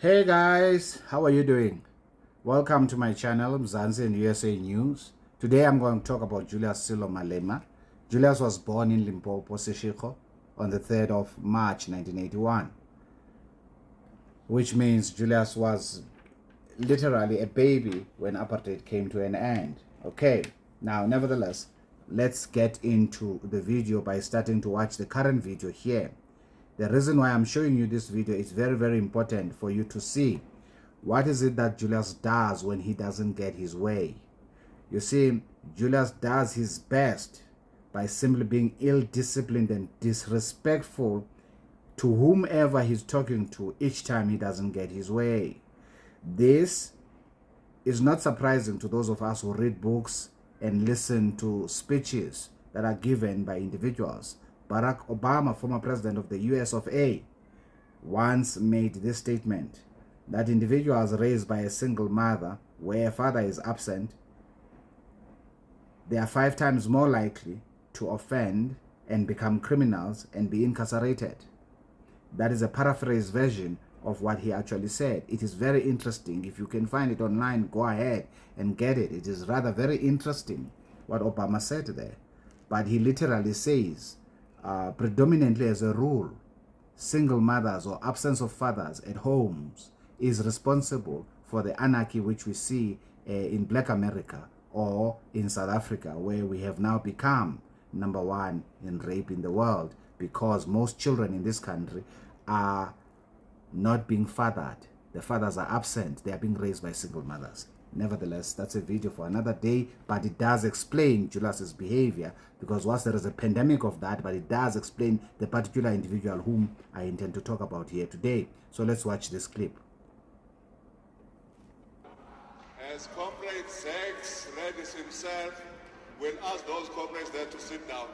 Hey guys, how are you doing? Welcome to my channel, Mzansi and USA News. Today I'm going to talk about Julius Malema. Julius was born in Limpopo, Seshego, on the 3rd of March 1981, which means Julius was literally a baby when apartheid came to an end. Okay, now nevertheless, let's get into the video by starting to watch the current video here. The reason why I'm showing you this video is very important for you to see what is it that Julius does when he doesn't get his way. You see, Julius does his best by simply being ill-disciplined and disrespectful to whomever he's talking to each time he doesn't get his way. This is not surprising to those of us who read books and listen to speeches that are given by individuals. Barack Obama, former president of the US of A, once made this statement that individuals raised by a single mother where a father is absent, they are 5 times more likely to offend and become criminals and be incarcerated. That is a paraphrased version of what he actually said. It is very interesting. If you can find it online, go ahead and get it. It is rather very interesting what Obama said there. But he literally says, predominantly as a rule, single mothers or absence of fathers at homes is responsible for the anarchy which we see in Black America or in South Africa, where we have now become #1 in rape in the world, because most children in this country are not being fathered. The fathers are absent. They are being raised by single mothers. Nevertheless, that's a video for another day, but it does explain Julius's behavior, because whilst there is a pandemic of that, but it does explain the particular individual whom I intend to talk about here today. So let's watch this clip. As Comrade Zex readies himself, we'll ask those comrades there to sit down.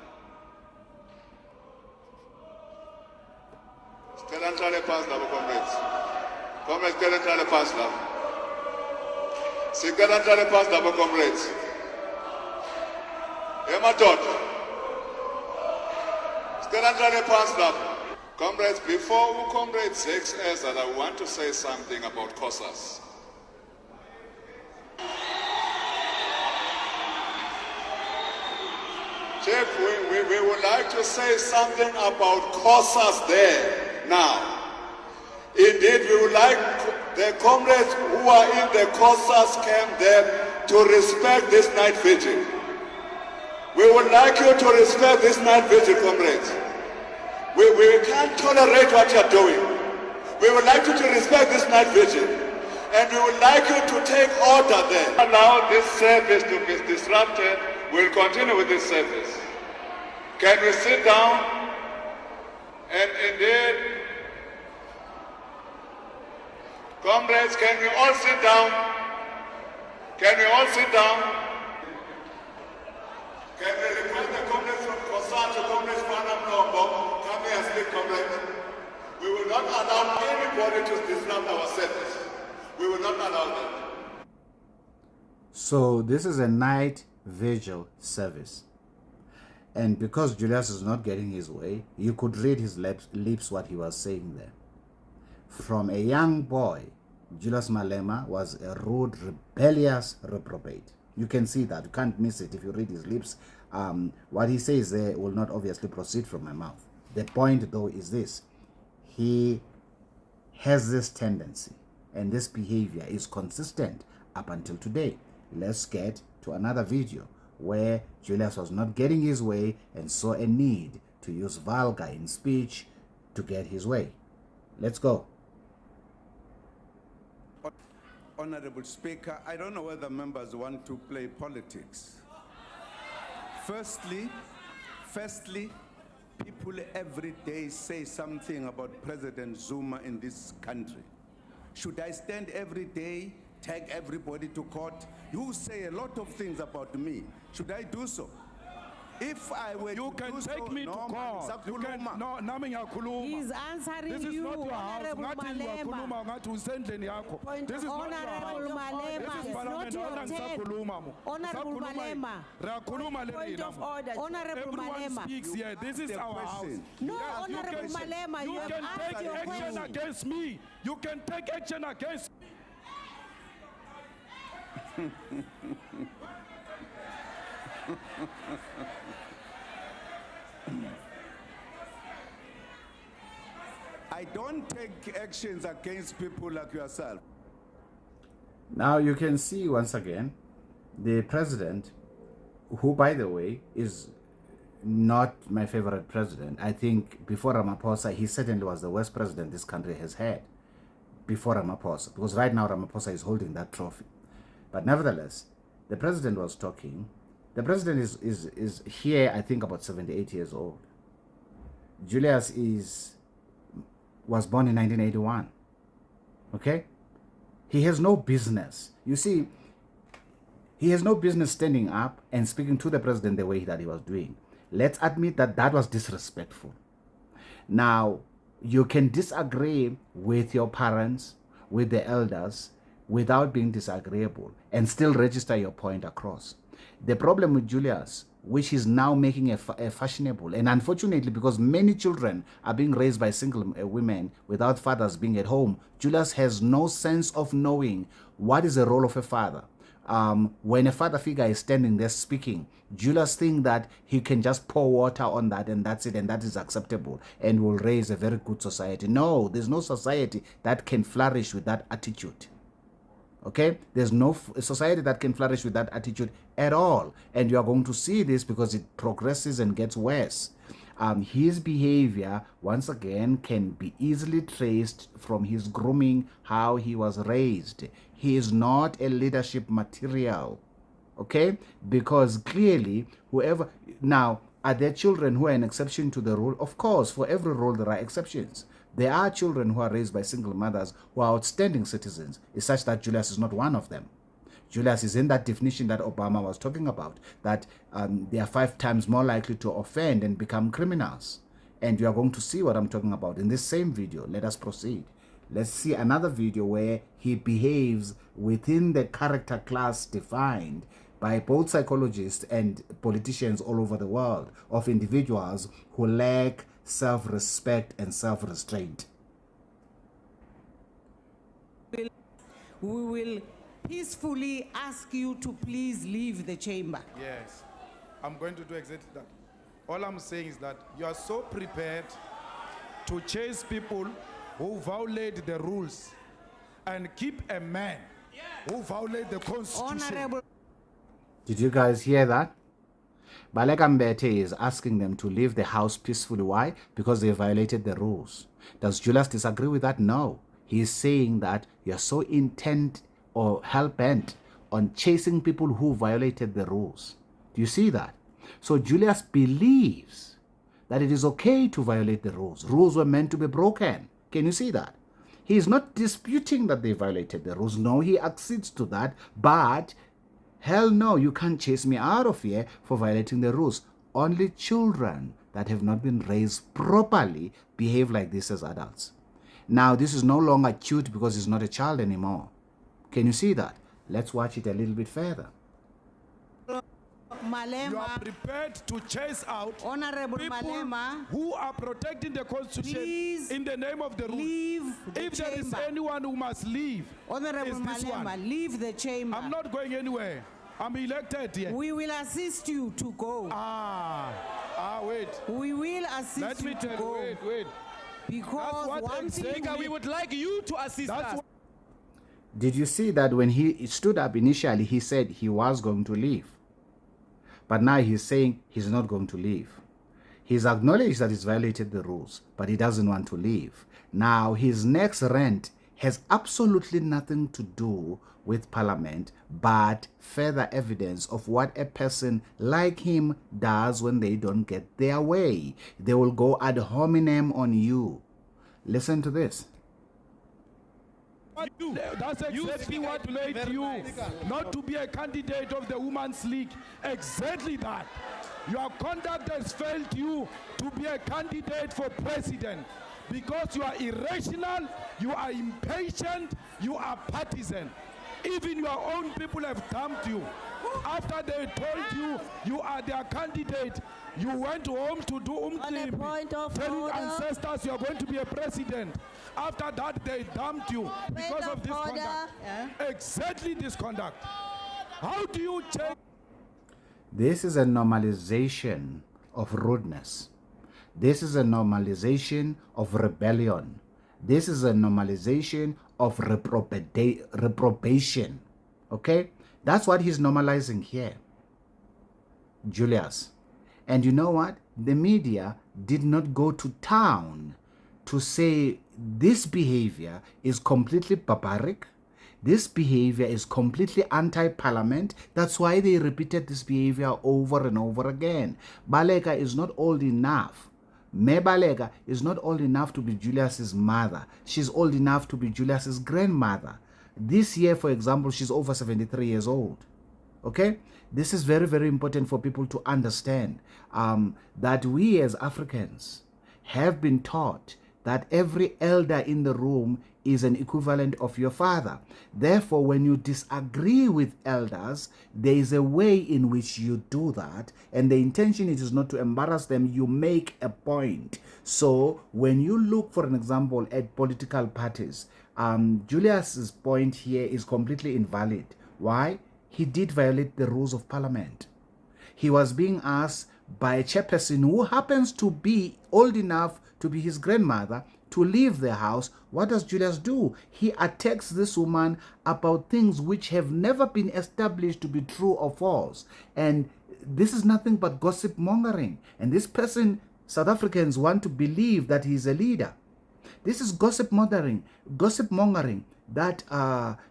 Skelantale pass now, comrades. Comrades, skelantale pass now. Skelantale pass now, comrades. Ematot. Skelantale pass now. Comrades, before Comrade Zex says that, I want to say something about COSAS. Chief, we would like to say something about COSAS there now. Indeed, we would like the comrades who are in the COSAS camp there to respect this night vigil. We would like you to respect this night vigil, comrades. We can't tolerate what you're doing. We would like you to respect this night vigil. And we would like you to take order there. Allow this service to be disrupted. We'll continue with this service. Can we sit down? And indeed, comrades, can we all sit down? Can we all sit down? Can we request the comrades from COSAS to comrades Panam Nombo? Come here and speak, comrades. We will not allow anybody to disrupt our service. We will not allow that. So this is a night vigil service. And because Julius is not getting his way, you could read his lips what he was saying there. From a young boy, Julius Malema was a rude, rebellious reprobate. You can see that. You can't miss it if you read his lips. What he says there will not obviously proceed from my mouth. The point, though, is this. He has this tendency, and this behavior is consistent up until today. Let's get to another video where Julius was not getting his way and saw a need to use vulgar in speech to get his way. Let's go. Honorable Speaker, I don't know whether members want to play politics. Firstly, people every day say something about President Zuma in this country. Should I stand every day, take everybody to court? You say a lot of things about me. Should I do so? If I were You to can do take so, me to no, court. You can, Sakuluma. no, nami ngiyakhuluma. He's answering This is you, not your house. Honorable Ngathi ngiyakhuluma Malema. ngathi usendleni yakho. Point This is not your Honorable house. Malema, This is it's not Parliament. your Awuna turn. ngisakhuluma mo. Honorable Ngisakhuluma yini? Malema. Rakhuluma le Point of rina mo. order. Honorable Everyone Malema. speaks here. This is the our house. question. No, Yes, you Honorable can- Malema, you You have can asked take your action question. against me. You can take action against me. I don't take actions against people like yourself. Now you can see once again the president, who by the way is not my favorite president. I think before Ramaphosa, he certainly was the worst president this country has had before Ramaphosa, because right now Ramaphosa is holding that trophy. But nevertheless, the president was talking. The president is here, I think, about 78 years old. Julius was born in 1981. Okay? He has no business. You see, he has no business standing up and speaking to the president the way that he was doing. Let's admit that that was disrespectful. Now, you can disagree with your parents, with the elders, without being disagreeable and still register your point across. The problem with Julius, which is now making a fashionable, and unfortunately because many children are being raised by single women without fathers being at home, Julius has no sense of knowing what is the role of a father. When a father figure is standing there speaking, Julius thinks that he can just pour water on that and that's it, and that is acceptable and will raise a very good society. No, there's no society that can flourish with that attitude. Okay, there's no society that can flourish with that attitude at all, and you are going to see this because it progresses and gets worse. His behavior, once again, can be easily traced from his grooming, how he was raised. He is not a leadership material, okay? Because clearly, whoever... Now, are there children who are an exception to the rule? Of course, for every rule there are exceptions. There are children who are raised by single mothers who are outstanding citizens. It's such that Julius is not one of them. Julius is in that definition that Obama was talking about, that they are 5 times more likely to offend and become criminals. And you are going to see what I'm talking about in this same video. Let us proceed. Let's see another video where he behaves within the character class defined by both psychologists and politicians all over the world of individuals who lack self-respect and self-restraint. We will peacefully ask you to please leave the chamber. Yes, I'm going to do exactly that. All I'm saying is that you are so prepared to chase people who violate the rules and keep a man who violate the constitution. Honorable Did you guys hear that? Baleka Mbete is asking them to leave the house peacefully. Why? Because they violated the rules. Does Julius disagree with that? No. He is saying that you're so intent or hell-bent on chasing people who violated the rules. Do you see that? So Julius believes that it is okay to violate the rules. Rules were meant to be broken. Can you see that? He is not disputing that they violated the rules. No, he accedes to that, but hell no, you can't chase me out of here for violating the rules. Only children that have not been raised properly behave like this as adults. Now, this is no longer cute because he's not a child anymore. Can you see that? Let's watch it a little bit further. You are Malema, prepared to chase out Honorable people Malema, who are protecting the constitution please in the name of the rules. leave the If there is chamber. anyone who must leave, Honorable it's this Malema, one. leave the chamber. I'm not going anywhere. I'm elected here. We will assist you to go. Wait. We will assist Let me you to tell go. you, wait. Because what one I'm thing saying. Speaker, we would like you to assist That's us. what Did you see that when he stood up initially, he said he was going to leave. But now he's saying he's not going to leave. He's acknowledged that he's violated the rules, but he doesn't want to leave. Now, his next rant has absolutely nothing to do with Parliament, but further evidence of what a person like him does when they don't get their way. They will go ad hominem on you. Listen to this. That's exactly what made you not to be a candidate of the Women's League. Exactly that. Your conduct has failed you to be a candidate for president because you are irrational, you are impatient, you are partisan. Even your own people have dumped you. After they told you you are their candidate, you went home to do point of telling order. ancestors you are going to be a president. After that, they dumped you because Point of this order. conduct. Yeah. Exactly this conduct. How do you change? This is a normalization of rudeness. This is a normalization of rebellion. This is a normalization of reprobation. Okay? That's what he's normalizing here, Julius. And you know what? The media did not go to town to say this behavior is completely barbaric. This behavior is completely anti-parliament. That's why they repeated this behavior over and over again. Baleka is not old enough. Me Baleka is not old enough to be Julius's mother. She's old enough to be Julius's grandmother. This year, for example, she's over 73 years old. Okay? This is very, very important for people to understand that we as Africans have been taught that every elder in the room is an equivalent of your father. Therefore, when you disagree with elders, there is a way in which you do that, and the intention is not to embarrass them. You make a point. So when you look, for an example, at political parties, Julius's point here is completely invalid. Why? He did violate the rules of parliament. He was being asked by a chairperson who happens to be old enough to be his grandmother to leave the house. What does Julius do? He attacks this woman about things which have never been established to be true or false. And this is nothing but gossip mongering. And this person, South Africans want to believe that he's a leader. This is gossip mongering that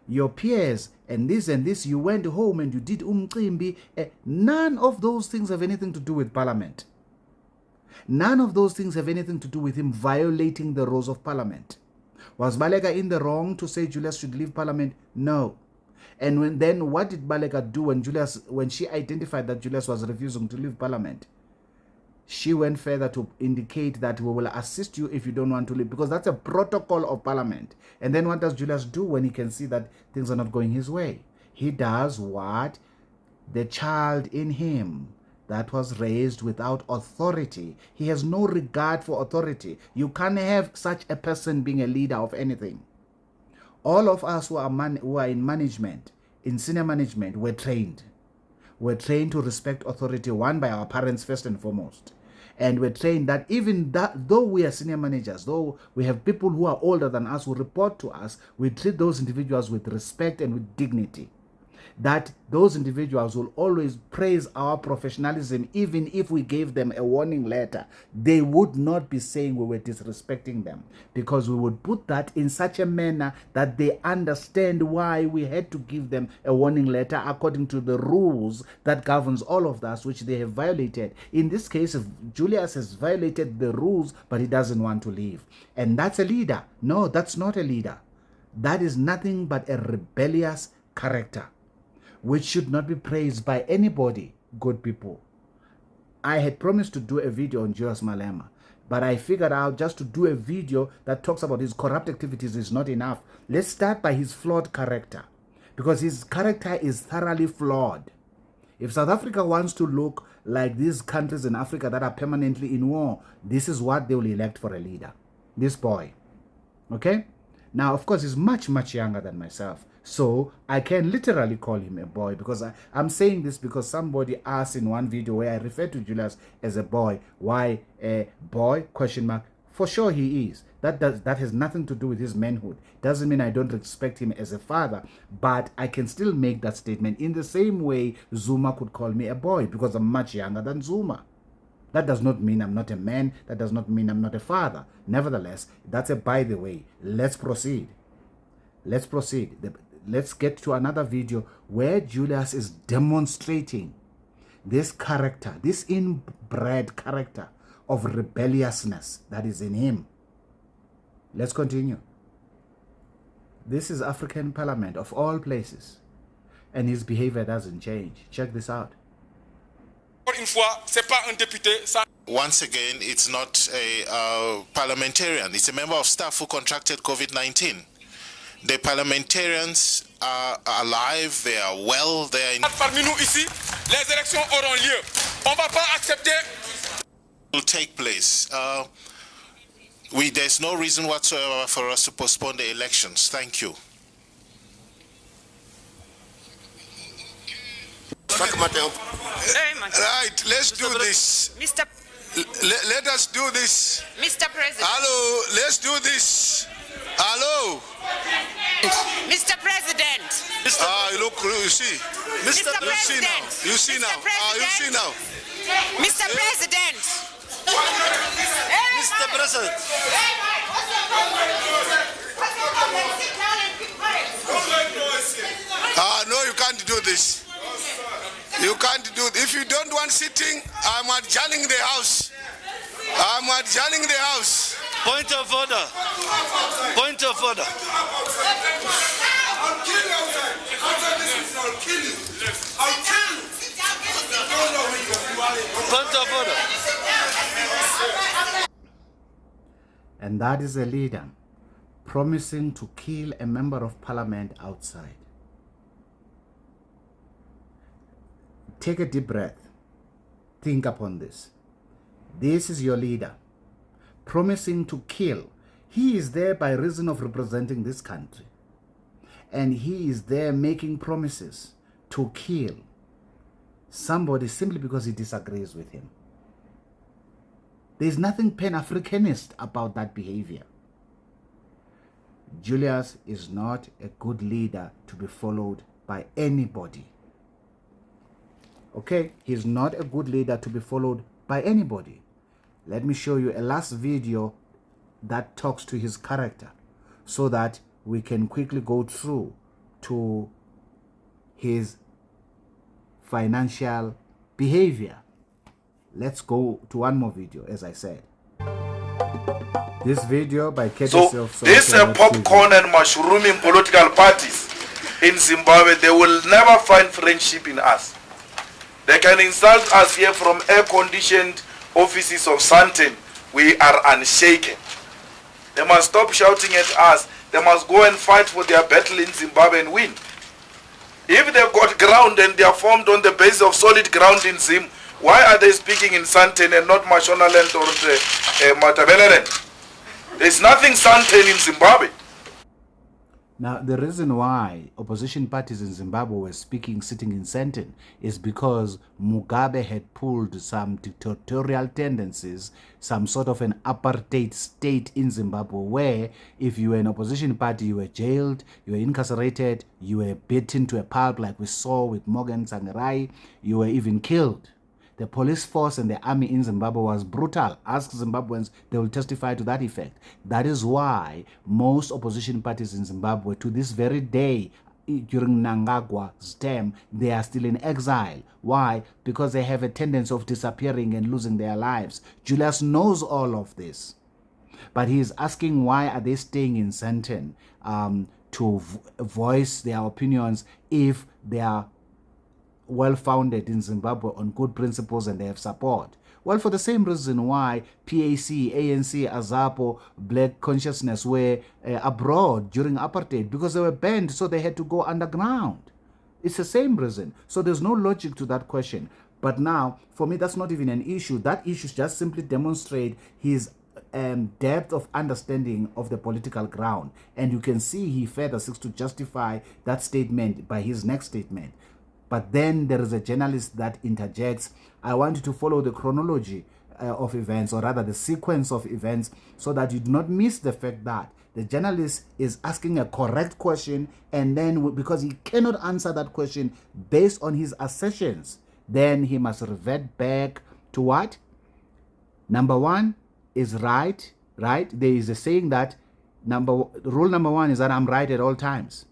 your peers and this, you went home and you did umcimbi. None of those things have anything to do with parliament. None of those things have anything to do with him violating the rules of parliament. Was Baleka in the wrong to say Julius should leave parliament? No. And then what did Baleka do when she identified that Julius was refusing to leave parliament? She went further to indicate that we will assist you if you don't want to leave, because that's a protocol of parliament. And then what does Julius do when he can see that things are not going his way? He does what? The child in him that was raised without authority. He has no regard for authority. You can't have such a person being a leader of anything. All of us who are in management, in senior management, we're trained. We're trained to respect authority, one, by our parents first and foremost. And we're trained that even that, though we are senior managers, though we have people who are older than us who report to us, we treat those individuals with respect and with dignity. That those individuals will always praise our professionalism. Even if we gave them a warning letter, they would not be saying we were disrespecting them, because we would put that in such a manner that they understand why we had to give them a warning letter according to the rules that governs all of us, which they have violated. In this case, Julius has violated the rules, but he doesn't want to leave. And that's a leader. No, that's not a leader. That is nothing but a rebellious character, which should not be praised by anybody, good people. I had promised to do a video on Julius Malema, but I figured out just to do a video that talks about his corrupt activities is not enough. Let's start by his flawed character, because his character is thoroughly flawed. If South Africa wants to look like these countries in Africa that are permanently in war, this is what they will elect for a leader. This boy. Okay? Now, of course, he's much, much younger than myself. So I can literally call him a boy, because I'm saying this because somebody asked in one video where I referred to Julius as a boy. Why a boy? Question mark. For sure he is. That has nothing to do with his manhood. Doesn't mean I don't respect him as a father, but I can still make that statement in the same way Zuma could call me a boy, because I'm much younger than Zuma. That does not mean I'm not a man. That does not mean I'm not a father. Nevertheless, that's a by the way. Let's proceed. Let's proceed. Let's get to another video where Julius is demonstrating this character, this inbred character of rebelliousness that is in him. Let's continue. This is African Parliament of all places, and his behavior doesn't change. Check this out. Once again, it's not a parliamentarian. It's a member of staff who contracted COVID-19. The parliamentarians are alive, they are well, they are in... Parmi nous ici, les élections auront lieu. On va pas accepter... will take place. There's no reason whatsoever for us to postpone the elections. Thank you. Right, let's do this. Mr. Let us do this. Mr. President. Hello, let's do this. Hello. Mr. President. Look, you see. Mr. President. You see now. You see now. Mr. President. Mr. President. No, you can't do this. You can't do it. If you don't want sitting, I'm adjourning the House. I'm adjourning the House. Point of order. Point of order. I'll kill you outside. Outside this meeting, I'll kill you. I'll kill you. Point of order. And that is a leader promising to kill a member of parliament outside. Take a deep breath. Think upon this. This is your leader promising to kill. He is there by reason of representing this country. And he is there making promises to kill somebody simply because he disagrees with him. There is nothing Pan-Africanist about that behavior. Julius is not a good leader to be followed by anybody. Okay, he's not a good leader to be followed by anybody. Let me show you a last video that talks to his character so that we can quickly go through to his financial behavior. Let's go to one more video, as I said. This video by courtesy of this popcorn and mushrooming political parties in Zimbabwe, they will never find friendship in us. They can insult us here from air-conditioned offices of Santen. We are unshaken. They must stop shouting at us. They must go and fight for their battle in Zimbabwe and win. If they've got ground and they are formed on the basis of solid ground in Zim, why are they speaking in Santen and not Mashonaland or Matabeleland? There's nothing Santen in Zimbabwe. Now, the reason why opposition parties in Zimbabwe were sitting in Santen is because Mugabe had pulled some dictatorial tendencies, some sort of an apartheid state in Zimbabwe, where if you were an opposition party, you were jailed, you were incarcerated, you were beaten to a pulp like we saw with Morgan Tsvangirai, you were even killed. The police force and the army in Zimbabwe was brutal. Ask Zimbabweans, they will testify to that effect. That is why most opposition parties in Zimbabwe, to this very day, during Mnangagwa's term, they are still in exile. Why? Because they have a tendency of disappearing and losing their lives. Julius knows all of this. But he is asking why are they staying in Santen to voice their opinions if they are well-founded in Zimbabwe on good principles and they have support. Well, for the same reason why PAC, ANC, AZAPO, Black Consciousness were abroad during apartheid, because they were banned, so they had to go underground. It's the same reason. So there's no logic to that question. But now, for me, that's not even an issue. That issue just simply demonstrate his depth of understanding of the political ground. And you can see he further seeks to justify that statement by his next statement. But then there is a journalist that interjects, I want you to follow the chronology of events, or rather the sequence of events, so that you do not miss the fact that the journalist is asking a correct question, and then because he cannot answer that question based on his assertions, then he must revert back to what? Number one is right? There is a saying that rule number one is that I'm right at all times.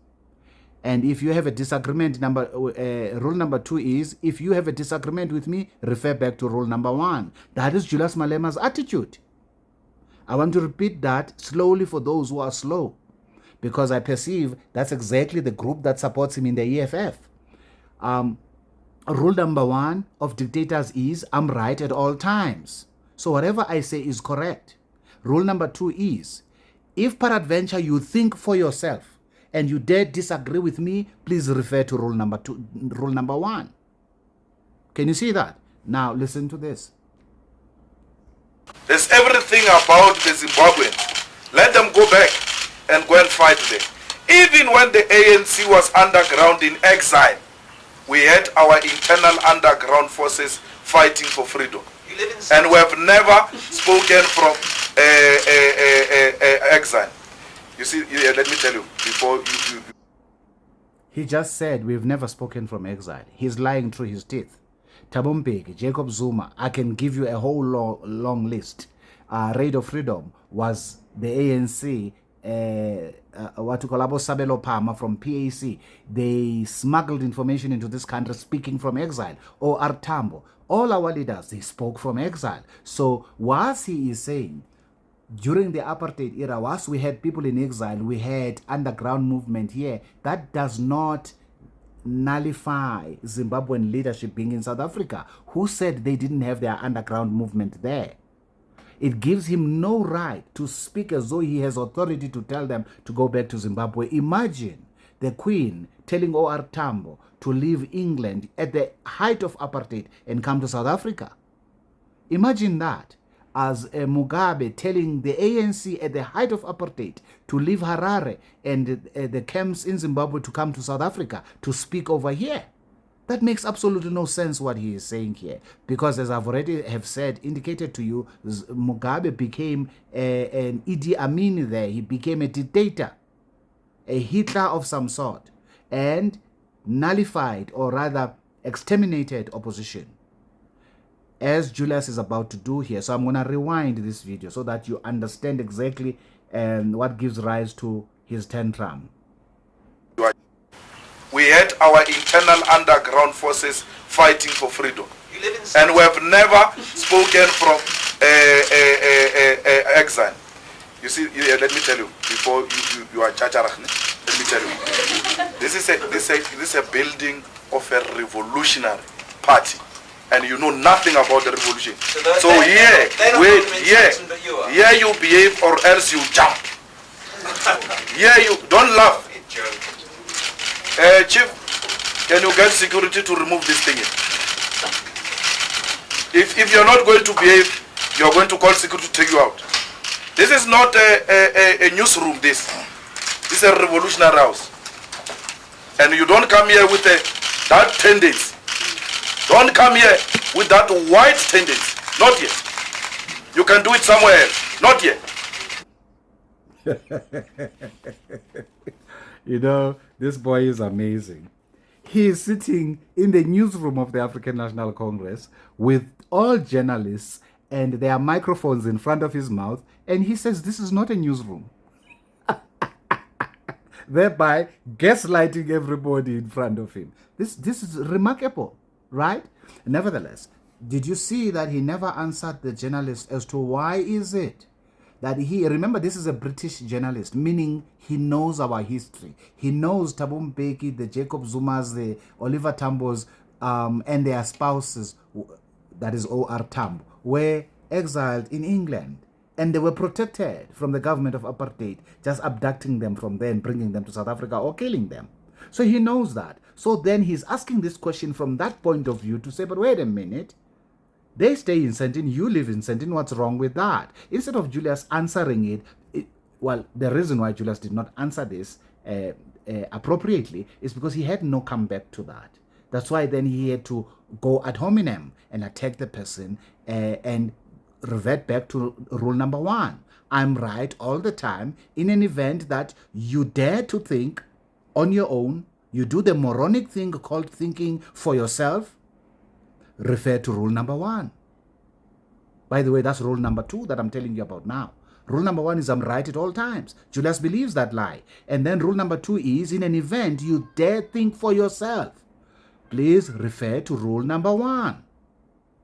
And if you have a disagreement, rule number two is, if you have a disagreement with me, refer back to rule number one. That is Julius Malema's attitude. I want to repeat that slowly for those who are slow, because I perceive that's exactly the group that supports him in the EFF. Rule number 1 of dictators is I'm right at all times. So whatever I say is correct. Rule number 2 is if peradventure you think for yourself and you dare disagree with me, please refer to rule number 1. Can you see that? Now listen to this. There's everything about the Zimbabweans. Let them go back and go and fight there. Even when the ANC was underground in exile, we had our internal underground forces fighting for freedom. And we have never spoken from exile. You see, let me tell you, before you. He just said we've never spoken from exile. He's lying through his teeth. Thabo Mbeki, Jacob Zuma, I can give you a whole long list. Raid of Freedom was the ANC, what you call Sabelo Palmer from PAC. They smuggled information into this country speaking from exile. Or Artambo. All our leaders, they spoke from exile. So whilst he is saying, during the apartheid era, whilst we had people in exile, we had underground movement here, that does not nullify Zimbabwean leadership being in South Africa. Who said they didn't have their underground movement there? It gives him no right to speak as though he has authority to tell them to go back to Zimbabwe. Imagine the Queen telling O.R. Tambo to leave England at the height of apartheid and come to South Africa. Imagine that, as Mugabe telling the ANC at the height of apartheid to leave Harare and the camps in Zimbabwe to come to South Africa to speak over here. That makes absolutely no sense what he is saying here. Because as I've already have said, indicated to you, Mugabe became an Idi Amin there. He became a dictator, a Hitler of some sort, and nullified, or rather exterminated, opposition, as Julius is about to do here. So I'm going to rewind this video so that you understand exactly what gives rise to his tantrum. We had our internal underground forces fighting for freedom. And we have never spoken from exile. You see, let me tell you, before you are Chacharachne, let me tell you, this is a building of a revolutionary party. And you know nothing about the revolution. So here you behave or else you jump. Here you don't laugh. Chief, can you get security to remove this thing? If you're not going to behave, you're going to call security to take you out. This is not a newsroom. This is a revolutionary house. And you don't come here with that tendency. Don't come here with that white tendency. Not yet. You can do it somewhere else. Not yet. You know, this boy is amazing. He is sitting in the newsroom of the African National Congress with all journalists and there are microphones in front of his mouth, and he says this is not a newsroom. Thereby gaslighting everybody in front of him. This is remarkable, right? Nevertheless, did you see that he never answered the journalist as to why is it that he, remember this is a British journalist, meaning he knows our history. He knows Thabo Mbeki, the Jacob Zumas, the Oliver Tambos, and their spouses, that is O.R. Tambo, were exiled in England. And they were protected from the government of apartheid, just abducting them from there and bringing them to South Africa or killing them. So he knows that. So then he's asking this question from that point of view to say, but wait a minute. They stay in Sentin, you live in Sentin, what's wrong with that? Instead of Julius answering it, well, the reason why Julius did not answer this appropriately is because he had no comeback to that. That's why then he had to go ad hominem and attack the person and revert back to rule number 1. I'm right all the time in an event that you dare to think on your own, you do the moronic thing called thinking for yourself, refer to rule number 1. By the way, that's rule number 2 that I'm telling you about now. Rule number 1 is I'm right at all times. Julius believes that lie. And then rule number 2 is in an event you dare think for yourself, please refer to rule number 1.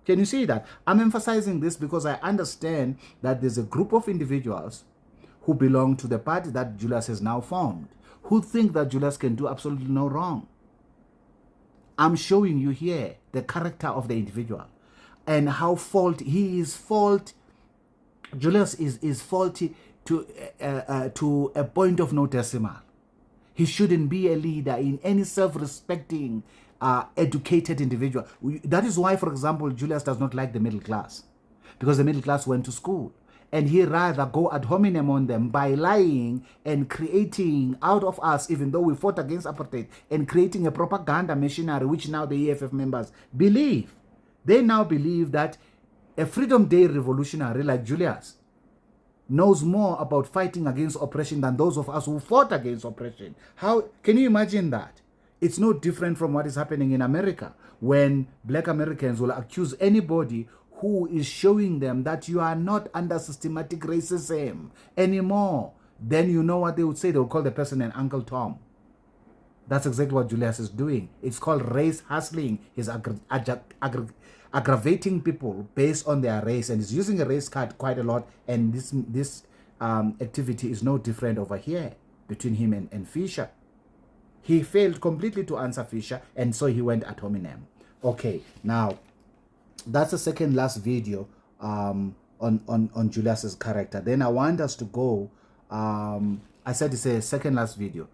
Can you see that? I'm emphasizing this because I understand that there's a group of individuals who belong to the party that Julius has now formed, who think that Julius can do absolutely no wrong. I'm showing you here the character of the individual and how Julius is faulty to a point of no decimal. He shouldn't be a leader in any self-respecting, educated individual. That is why, for example, Julius does not like the middle class, because the middle class went to school. And he rather go ad hominem on them by lying and creating out of us, even though we fought against apartheid, and creating a propaganda machinery, which now the EFF members believe. They now believe that a Freedom Day revolutionary like Julius knows more about fighting against oppression than those of us who fought against oppression. How can you imagine that? It's no different from what is happening in America, when black Americans will accuse anybody who is showing them that you are not under systematic racism anymore. Then you know what they would say? They would call the person an Uncle Tom. That's exactly what Julius is doing. It's called race hustling. He's aggravating people based on their race, and he's using a race card quite a lot. And this activity is no different over here between him and Fisher. He failed completely to answer Fisher, and so he went ad hominem. Okay, now that's the second last video on Julius's character. Then I want us to go. I said it's a second last video.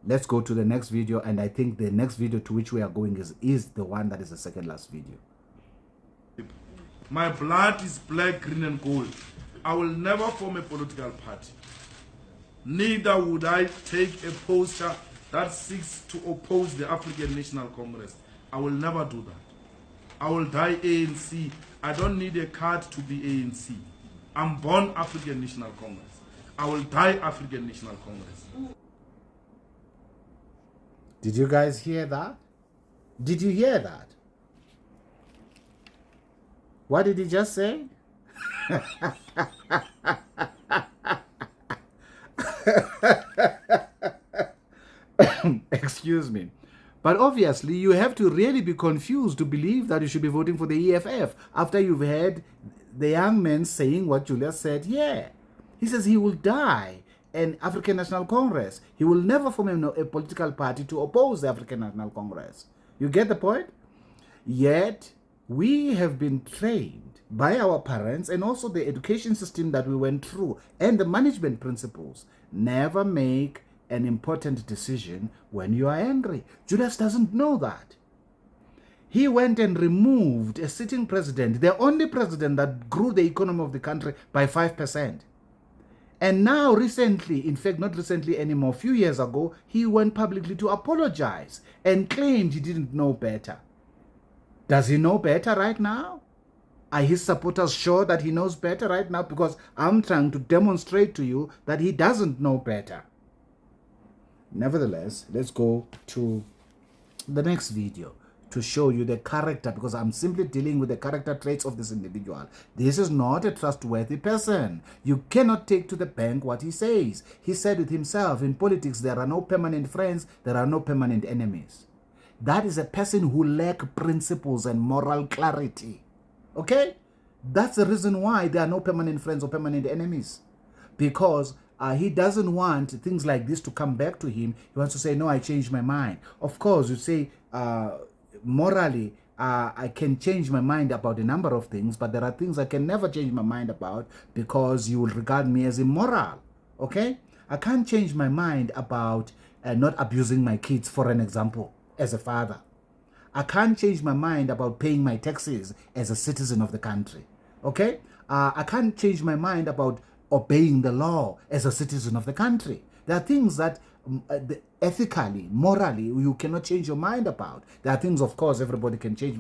Let's go to the next video, and I think the next video to which we are going is the one that is the second last video. My blood is black, green, and gold. I will never form a political party. Neither would I take a poster that seeks to oppose the African National Congress. I will never do that. I will die ANC. I don't need a card to be ANC. I'm born African National Congress. I will die African National Congress. Did you guys hear that? Did you hear that? What did he just say? Excuse me. But obviously, you have to really be confused to believe that you should be voting for the EFF after you've heard the young man saying what Julius said here. He says he will die an African National Congress. He will never form a political party to oppose the African National Congress. You get the point? Yet, we have been trained by our parents and also the education system that we went through and the management principles. Never make an important decision when you are angry. Julius doesn't know that. He went and removed a sitting president, the only president that grew the economy of the country by 5%. And now recently, in fact, not recently anymore, a few years ago, he went publicly to apologize and claimed he didn't know better. Does he know better right now? Are his supporters sure that he knows better right now? Because I'm trying to demonstrate to you that he doesn't know better. Nevertheless, let's go to the next video to show you the character, because I'm simply dealing with the character traits of this individual. This is not a trustworthy person. You cannot take to the bank what he says. He said with himself, in politics, there are no permanent friends, there are no permanent enemies. That is a person who lacks principles and moral clarity. Okay? That's the reason why there are no permanent friends or permanent enemies. Because he doesn't want things like this to come back to him. He wants to say, no, I changed my mind. Of course, you say, morally, I can change my mind about a number of things, but there are things I can never change my mind about because you will regard me as immoral. Okay? I can't change my mind about not abusing my kids, for an example, as a father. I can't change my mind about paying my taxes as a citizen of the country. Okay? I can't change my mind about obeying the law as a citizen of the country. There are things that ethically, morally, you cannot change your mind about. There are things, of course, everybody can change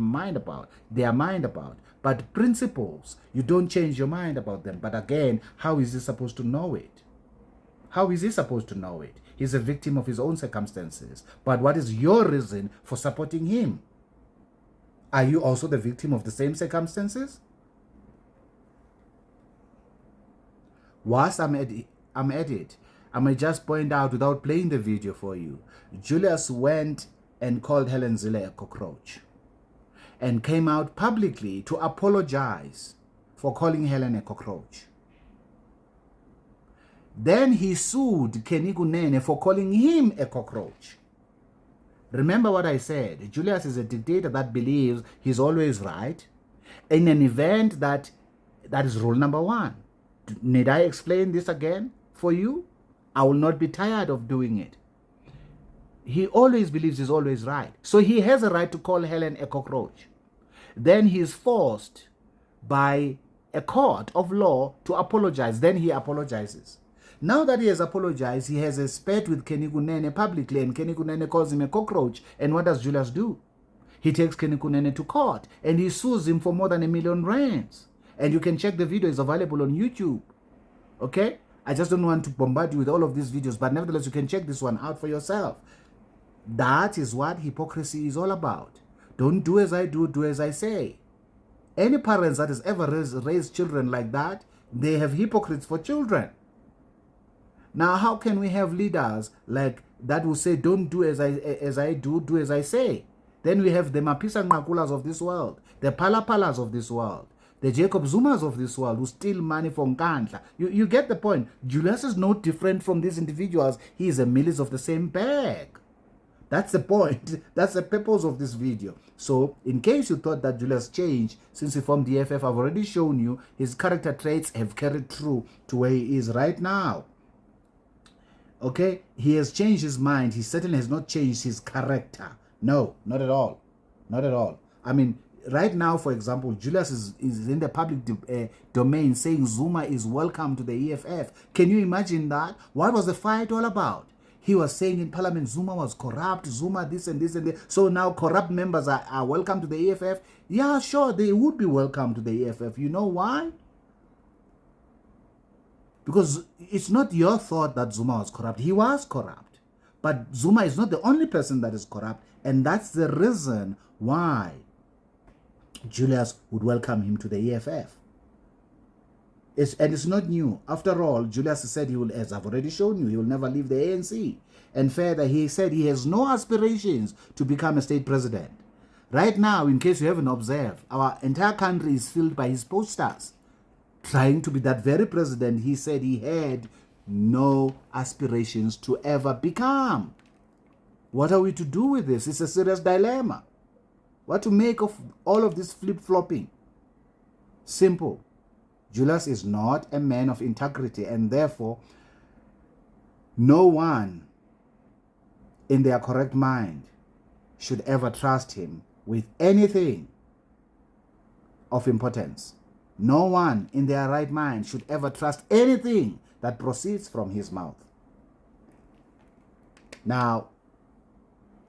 their mind about. But principles, you don't change your mind about them. But again, how is he supposed to know it? How is he supposed to know it? He's a victim of his own circumstances. But what is your reason for supporting him? Are you also the victim of the same circumstances? Whilst I'm at it, I may just point out, without playing the video for you, Julius went and called Helen Zille a cockroach and came out publicly to apologize for calling Helen a cockroach. Then he sued Kenny Kunene for calling him a cockroach. Remember what I said. Julius is a dictator that believes he's always right in an event that is rule number one. Need I explain this again for you? I will not be tired of doing it. He always believes he's always right. So he has a right to call Helen a cockroach. Then he is forced by a court of law to apologize. Then he apologizes. Now that he has apologized, he has a spat with Kenny Kunene publicly, and Kenny Kunene calls him a cockroach. And what does Julius do? He takes Kenny Kunene to court and he sues him for more than R1 million. And you can check the video, it's available on YouTube. Okay? I just don't want to bombard you with all of these videos, but nevertheless, you can check this one out for yourself. That is what hypocrisy is all about. Don't do as I do, do as I say. Any parents that has ever raised children like that, they have hypocrites for children. Now, how can we have leaders like that who say, don't do as I do, do as I say? Then we have the Mapisa Nqakulas of this world, the Palapalas of this world, the Jacob Zumas of this world who steal money from Nkandla. You get the point. Julius is no different from these individuals. He is a milice of the same bag. That's the point. That's the purpose of this video. So, in case you thought that Julius changed since he formed the EFF, I've already shown you his character traits have carried through to where he is right now. Okay? He has changed his mind. He certainly has not changed his character. No, not at all. Not at all. I mean, right now, for example, Julius is in the public domain saying Zuma is welcome to the EFF. Can you imagine that? What was the fight all about? He was saying in Parliament Zuma was corrupt, Zuma this and this and this. So now corrupt members are welcome to the EFF. Yeah, sure, they would be welcome to the EFF. You know why? Because it's not your thought that Zuma was corrupt. He was corrupt. But Zuma is not the only person that is corrupt. And that's the reason why Julius would welcome him to the EFF. It's not new. After all, Julius said he will, as I've already shown you, he will never leave the ANC. And further, he said he has no aspirations to become a state president. Right now, in case you haven't observed, our entire country is filled by his posters. Trying to be that very president he said he had no aspirations to ever become. What are we to do with this? It's a serious dilemma. What to make of all of this flip-flopping? Simple. Julius is not a man of integrity, and therefore no one in their correct mind should ever trust him with anything of importance. No one in their right mind should ever trust anything that proceeds from his mouth. Now,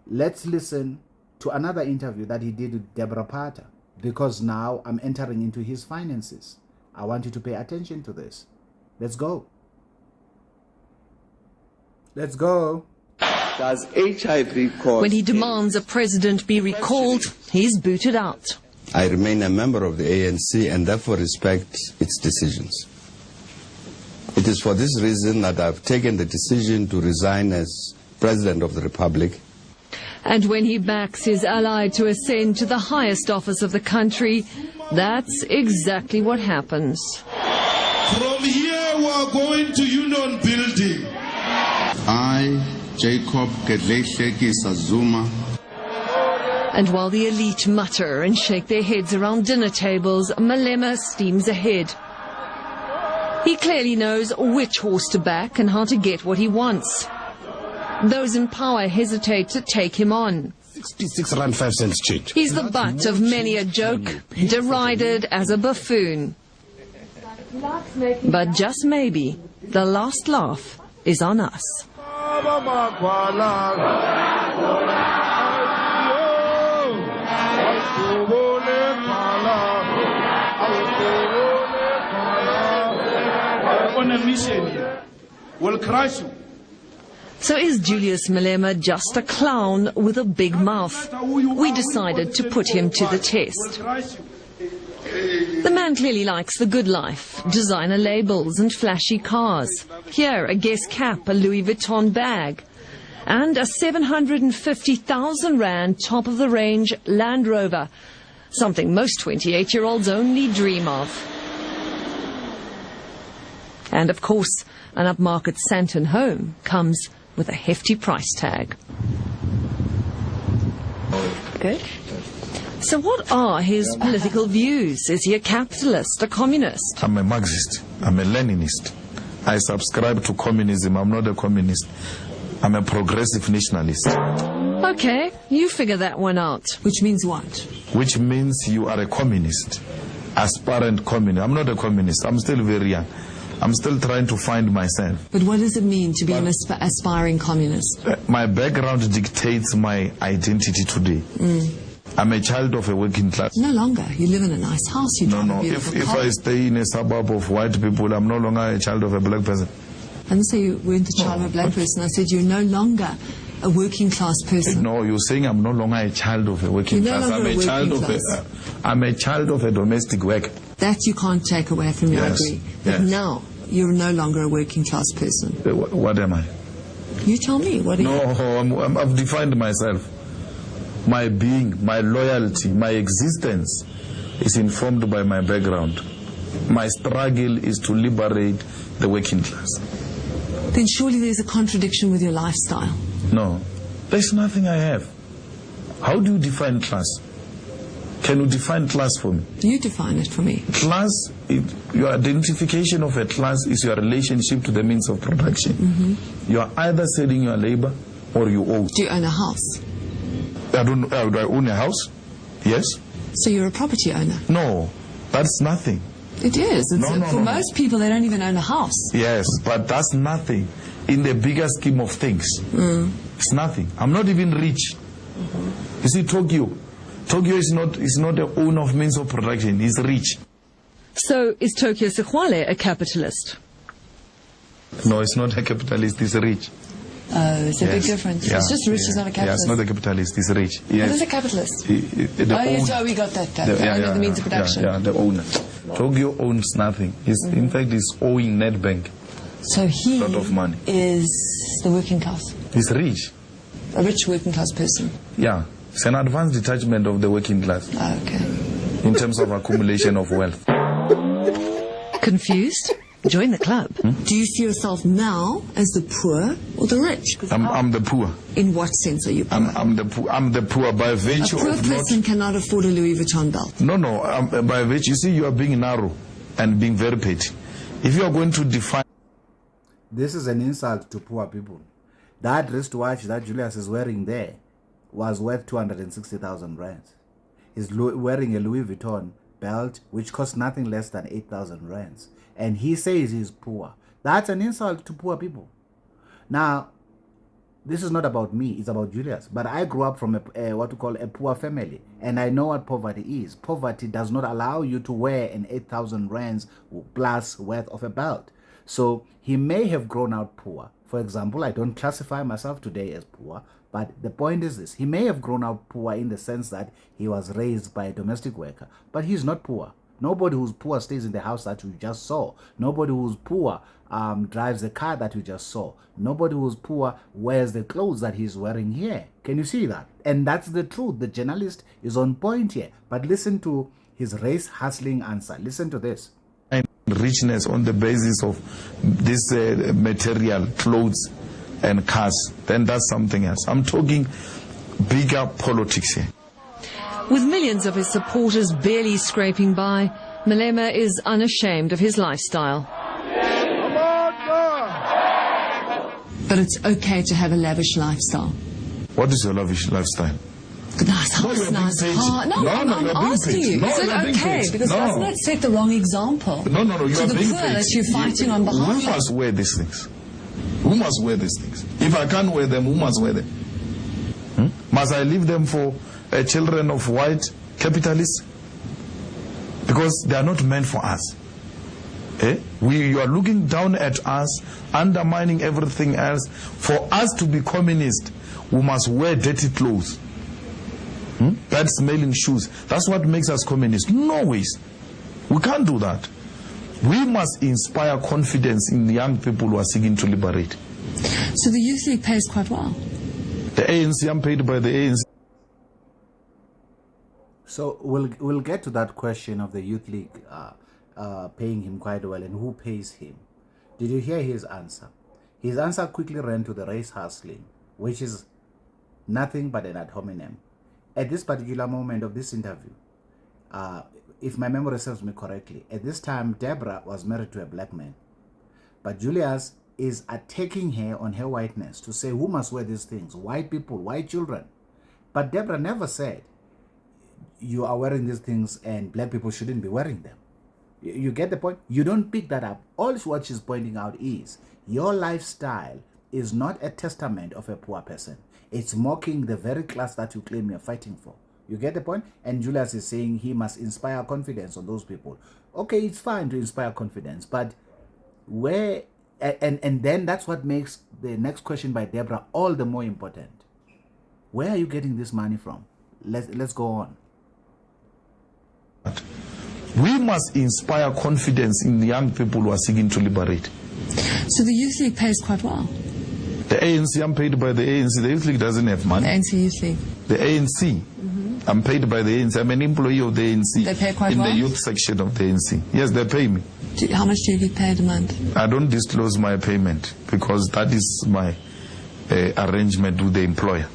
let's listen to another interview that he did with Deborah Pater, because now I'm entering into his finances. I want you to pay attention to this. Let's go. Let's go. Does HIV cause... When he demands a president be recalled, he's booted out. I remain a member of the ANC and therefore respect its decisions. It is for this reason that I've taken the decision to resign as President of the Republic. And when he backs his ally to ascend to the highest office of the country, that's exactly what happens. From here we are going to Union Building. I, Jacob Gedlehlekisa Zuma. And while the elite mutter and shake their heads around dinner tables, Malema steams ahead. He clearly knows which horse to back and how to get what he wants. Those in power hesitate to take him on. 66 rand 5 cents change. He's the butt of many a joke, derided as a buffoon. But just maybe, the last laugh is on us. On a mission here. We'll crush you. So is Julius Malema just a clown with a big mouth? We decided to put him to the test. The man clearly likes the good life, designer labels and flashy cars. Here, a Guess cap, a Louis Vuitton bag, and a 750,000 rand top-of-the-range Land Rover, something most 28-year-olds only dream of. And of course, an upmarket Sandton home comes with a hefty price tag. Good. So what are his political views? Is he a capitalist, a communist? I'm a Marxist. I'm a Leninist. I subscribe to communism. I'm not a communist. I'm a progressive nationalist. Okay, you figure that one out. Which means what? Which means you are a communist. Aspirant communist. I'm not a communist. I'm still very young. I'm still trying to find myself. But what does it mean to be an aspiring communist? My background dictates my identity today. I'm a child of a working class. No longer. You live in a nice house. You drive a beautiful If car. I stay in a suburb of white people, I'm no longer a child of a black person. I didn't say you weren't a child of a black person. I said you're no longer a working class person. No, you're saying I'm no longer a child of a working You're no class. longer a working class. I'm a child of a domestic worker. That you can't take away from you, Yes, I agree. But yes. now, you're no longer a working class person. What am I? You tell me. What are you? No, I've defined myself. My being, my loyalty, my existence is informed by my background. My struggle is to liberate the working class. Then surely there's a contradiction with your lifestyle. No, there's nothing I have. How do you define class? Can you define class for me? You define it for me. Class, your identification of a class is your relationship to the means of production. You are either selling your labor or you own. Do you own a house? I don't know. Do I own a house? Yes. So you're a property owner? No, that's nothing. It is. No, for most people, they don't even own a house. Yes, but that's nothing in the bigger scheme of things. It's nothing. I'm not even rich. You see, Tokyo is not the owner of means of production. He's rich. So is Tokyo Sexwale a capitalist? No, it's not a capitalist. He's rich. Oh, it's a big difference. Yeah, It's just rich, it's not a Yeah, capitalist. it's not a capitalist. He's rich. What is a capitalist? The We got that. The owner of the means of production. Yeah, the owner. Tokyo owns nothing. In fact, he's owing Nedbank So he a lot of money. is the working class, He's rich. a rich working class person. Yeah, it's an advanced detachment of the working class. Okay. In terms of accumulation of wealth. Confused? Join the club. Do you see yourself now as the poor or the rich? I'm the poor. In what sense are you poor? I'm the poor by virtue A poor of not. person cannot afford a Louis Vuitton belt. No, by virtue. You see, you are being narrow and being very petty. If you are going to define. This is an insult to poor people. That wristwatch that Julius is wearing there was worth 260,000 rands. He's wearing a Louis Vuitton belt which costs nothing less than 8,000 rands. And he says he's poor. That's an insult to poor people. Now, this is not about me, it's about Julius. But I grew up from what we call a poor family. And I know what poverty is. Poverty does not allow you to wear an 8,000 rands plus worth of a belt. So he may have grown out poor. For example, I don't classify myself today as poor. But the point is this. He may have grown out poor in the sense that he was raised by a domestic worker. But he's not poor. Nobody who's poor stays in the house that you just saw. Nobody who's poor drives the car that you just saw. Nobody who's poor wears the clothes that he's wearing here. Can you see that? And that's the truth. The journalist is on point here. But listen to his race hustling answer. Listen to this. Richness on the basis of this material, clothes and cars, then that's something else. I'm talking bigger politics here. With millions of his supporters barely scraping by, Malema is unashamed of his lifestyle. But it's okay to have a lavish lifestyle. What is your lavish lifestyle? Nice house, nice car. No, I'm asking you. Is it okay? Because doesn't that set the wrong example? No, you to are the being poor paid. that you're fighting on behalf Who of. must wear these things? Who must wear these things? If I can't wear them, who must wear them? Must I leave them for children of white capitalists? Because they are not meant for us. You are looking down at us, undermining everything else. For us to be communist, we must wear dirty clothes. Bad smelling shoes. That's what makes us communist. No ways. We can't do that. We must inspire confidence in the young people who are seeking to liberate. So the Youth League pays quite well. The ANC, I'm paid by the ANC. So we'll get to that question of the Youth League paying him quite well and who pays him. Did you hear his answer? His answer quickly ran to the race hustling, which is nothing but an ad hominem. at this particular moment of this interview, if my memory serves me correctly, at this time, Deborah was married to a black man. But Julius is attacking her on her whiteness to say who must wear these things, white people, white children. But Deborah never said you are wearing these things and black people shouldn't be wearing them. You get the point? You don't pick that up. All what she's pointing out is your lifestyle is not a testament of a poor person. It's mocking the very class that you claim you're fighting for. You get the point? And Julius is saying he must inspire confidence on those people. Okay, it's fine to inspire confidence, but where, and then that's what makes the next question by Deborah all the more important. Where are you getting this money from? Let's go on. We must inspire confidence in the young people who are seeking to liberate. So the Youth League pays quite well? The ANC, I'm paid by the ANC. The Youth League doesn't have money. The ANC Youth League? The ANC. I'm paid by the ANC. I'm an employee of the ANC. They pay quite in well? the youth section of the ANC. Yes, they pay me. How much do you get paid a month? I don't disclose my payment because that is my arrangement with the employer.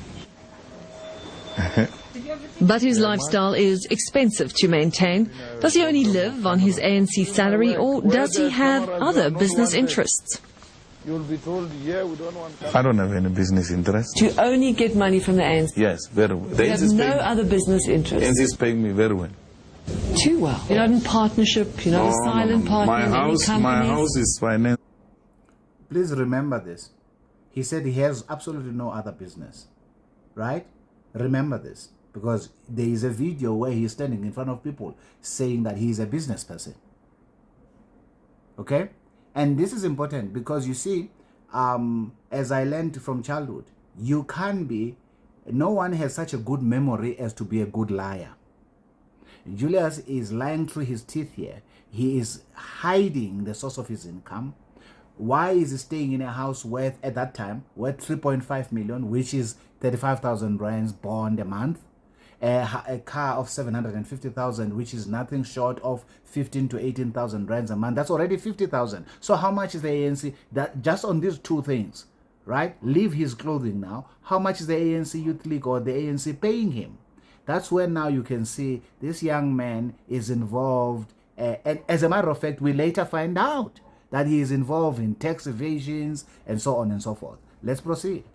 But his lifestyle is expensive to maintain. Does he only live on his ANC salary, or does he have other business interests? You'll be told, yeah, we don't want... I don't have any business interest. Do you only get money from the ANC? Yes, very well. You have no other business interests? The ANC is paying me very well. Too well. You're not in partnership, you're not a silent partner in any companies? My house is financed. Please remember this. He said he has absolutely no other business. Right? Remember this. Because there is a video where he's standing in front of people saying that he is a business person. Okay? And this is important because you see, as I learned from childhood, you can't be, no one has such a good memory as to be a good liar. Julius is lying through his teeth here. He is hiding the source of his income. Why is he staying in a house worth, at that time, worth 3.5 million, which is 35,000 rands bond a month? A car of 750,000, which is nothing short of 15 to 18,000 rands a month. That's already 50,000. So how much is the ANC? That just on these two things, right? Leave his clothing now. How much is the ANC Youth League or the ANC paying him? That's where now you can see this young man is involved. And as a matter of fact, we later find out that he is involved in tax evasions and so on and so forth. Let's proceed.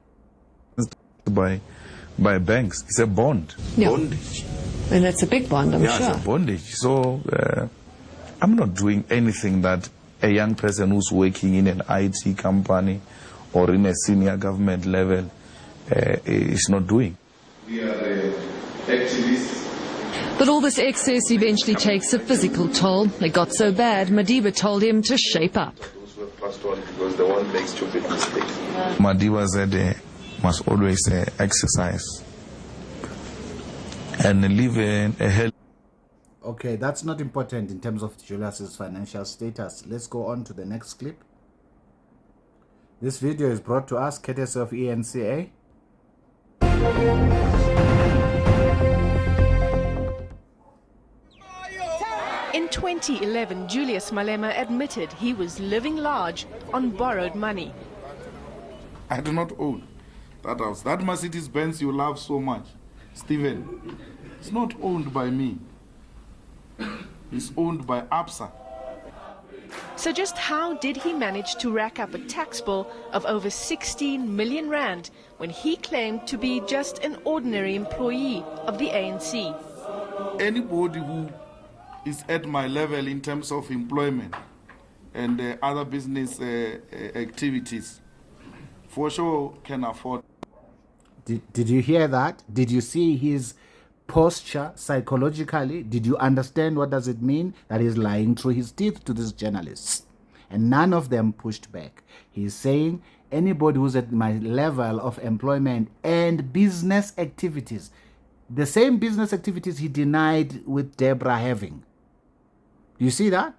By banks. It's a bond. Yeah. Bondage. And that's a big bond, I'm sure. Yeah, it's a bondage. So I'm not doing anything that a young person who's working in an IT company or in a senior government level is not doing. We are activists. But all this excess eventually takes a physical toll. It got so bad, Madiba told him to shape up. Those who have passed on because they won't make stupid mistakes. Madiba said must always exercise and live a healthy. Okay, that's not important in terms of Julius's financial status. Let's go on to the next clip. This video is brought to us courtesy of ENCA. In 2011, Julius Malema admitted he was living large on borrowed money. I do not own that house. That Mercedes-Benz you love so much, Stephen, it's not owned by me. It's owned by ABSA. So just how did he manage to rack up a tax bill of over 16 million rand when he claimed to be just an ordinary employee of the ANC? Anybody who is at my level in terms of employment and other business activities for sure can afford. Did you hear that? Did you see his posture psychologically? Did you understand what does it mean that he's lying through his teeth to these journalists? And none of them pushed back. He's saying anybody who's at my level of employment and business activities, the same business activities he denied with Deborah having. Do you see that?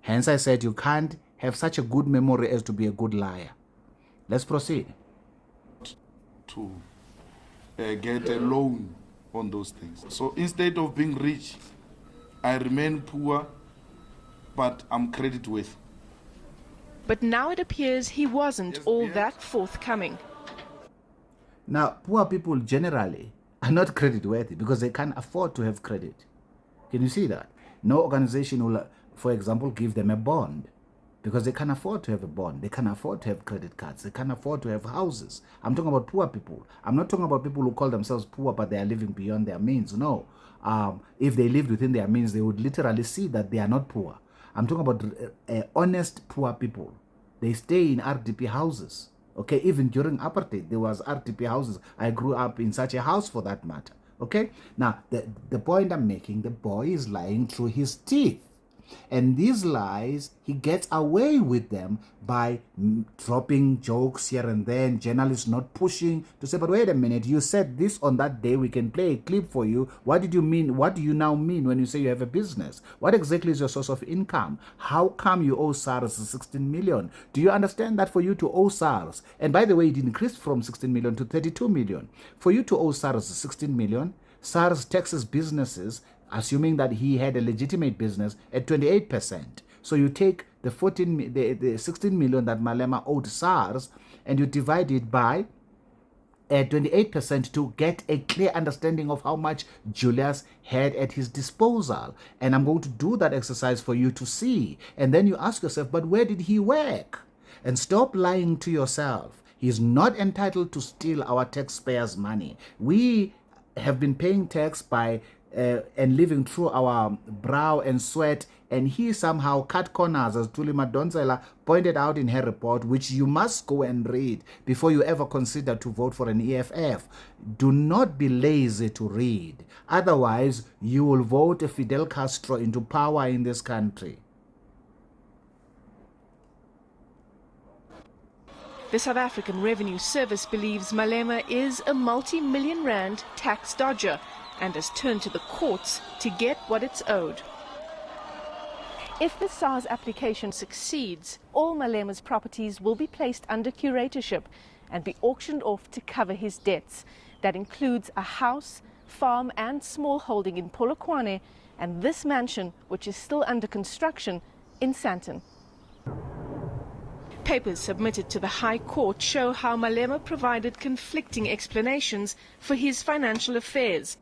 Hence I said you can't have such a good memory as to be a good liar. Let's proceed. To get a loan on those things. So instead of being rich, I remain poor, but I'm credit worthy. But now it appears he wasn't all that forthcoming. Now, poor people generally are not credit worthy because they can't afford to have credit. Can you see that? No organization will, for example, give them a bond because they can't afford to have a bond. They can't afford to have credit cards. They can't afford to have houses. I'm talking about poor people. I'm not talking about people who call themselves poor but they are living beyond their means. No. If they lived within their means, they would literally see that they are not poor. I'm talking about honest poor people. They stay in RDP houses. Okay, even during apartheid, there was RDP houses. I grew up in such a house for that matter. Okay, now the point I'm making, the boy is lying through his teeth. And these lies, he gets away with them by dropping jokes here and there, and journalists not pushing to say, but wait a minute, you said this on that day, we can play a clip for you. What did you mean? What do you now mean when you say you have a business? What exactly is your source of income? How come you owe SARS 16 million? Do you understand that for you to owe SARS, and by the way, it increased from 16 million to 32 million. For you to owe SARS 16 million, SARS taxes businesses, assuming that he had a legitimate business, at 28%. So you take the 16 million that Malema owed SARS and you divide it by 28% to get a clear understanding of how much Julius had at his disposal. And I'm going to do that exercise for you to see. And then you ask yourself, but where did he work? And stop lying to yourself. He's not entitled to steal our taxpayers' money. We have been paying tax by and living through our brow and sweat, and he somehow cut corners, as Tuli Madonsela pointed out in her report, which you must go and read before you ever consider to vote for an EFF. Do not be lazy to read. Otherwise, you will vote Fidel Castro into power in this country. The South African Revenue Service believes Malema is a multi-million rand tax dodger and has turned to the courts to get what it's owed. If the SARS application succeeds, all Malema's properties will be placed under curatorship and be auctioned off to cover his debts. That includes a house, farm and small holding in Polokwane and this mansion, which is still under construction, in Sandton. Papers submitted to the High Court show how Malema provided conflicting explanations for his financial affairs.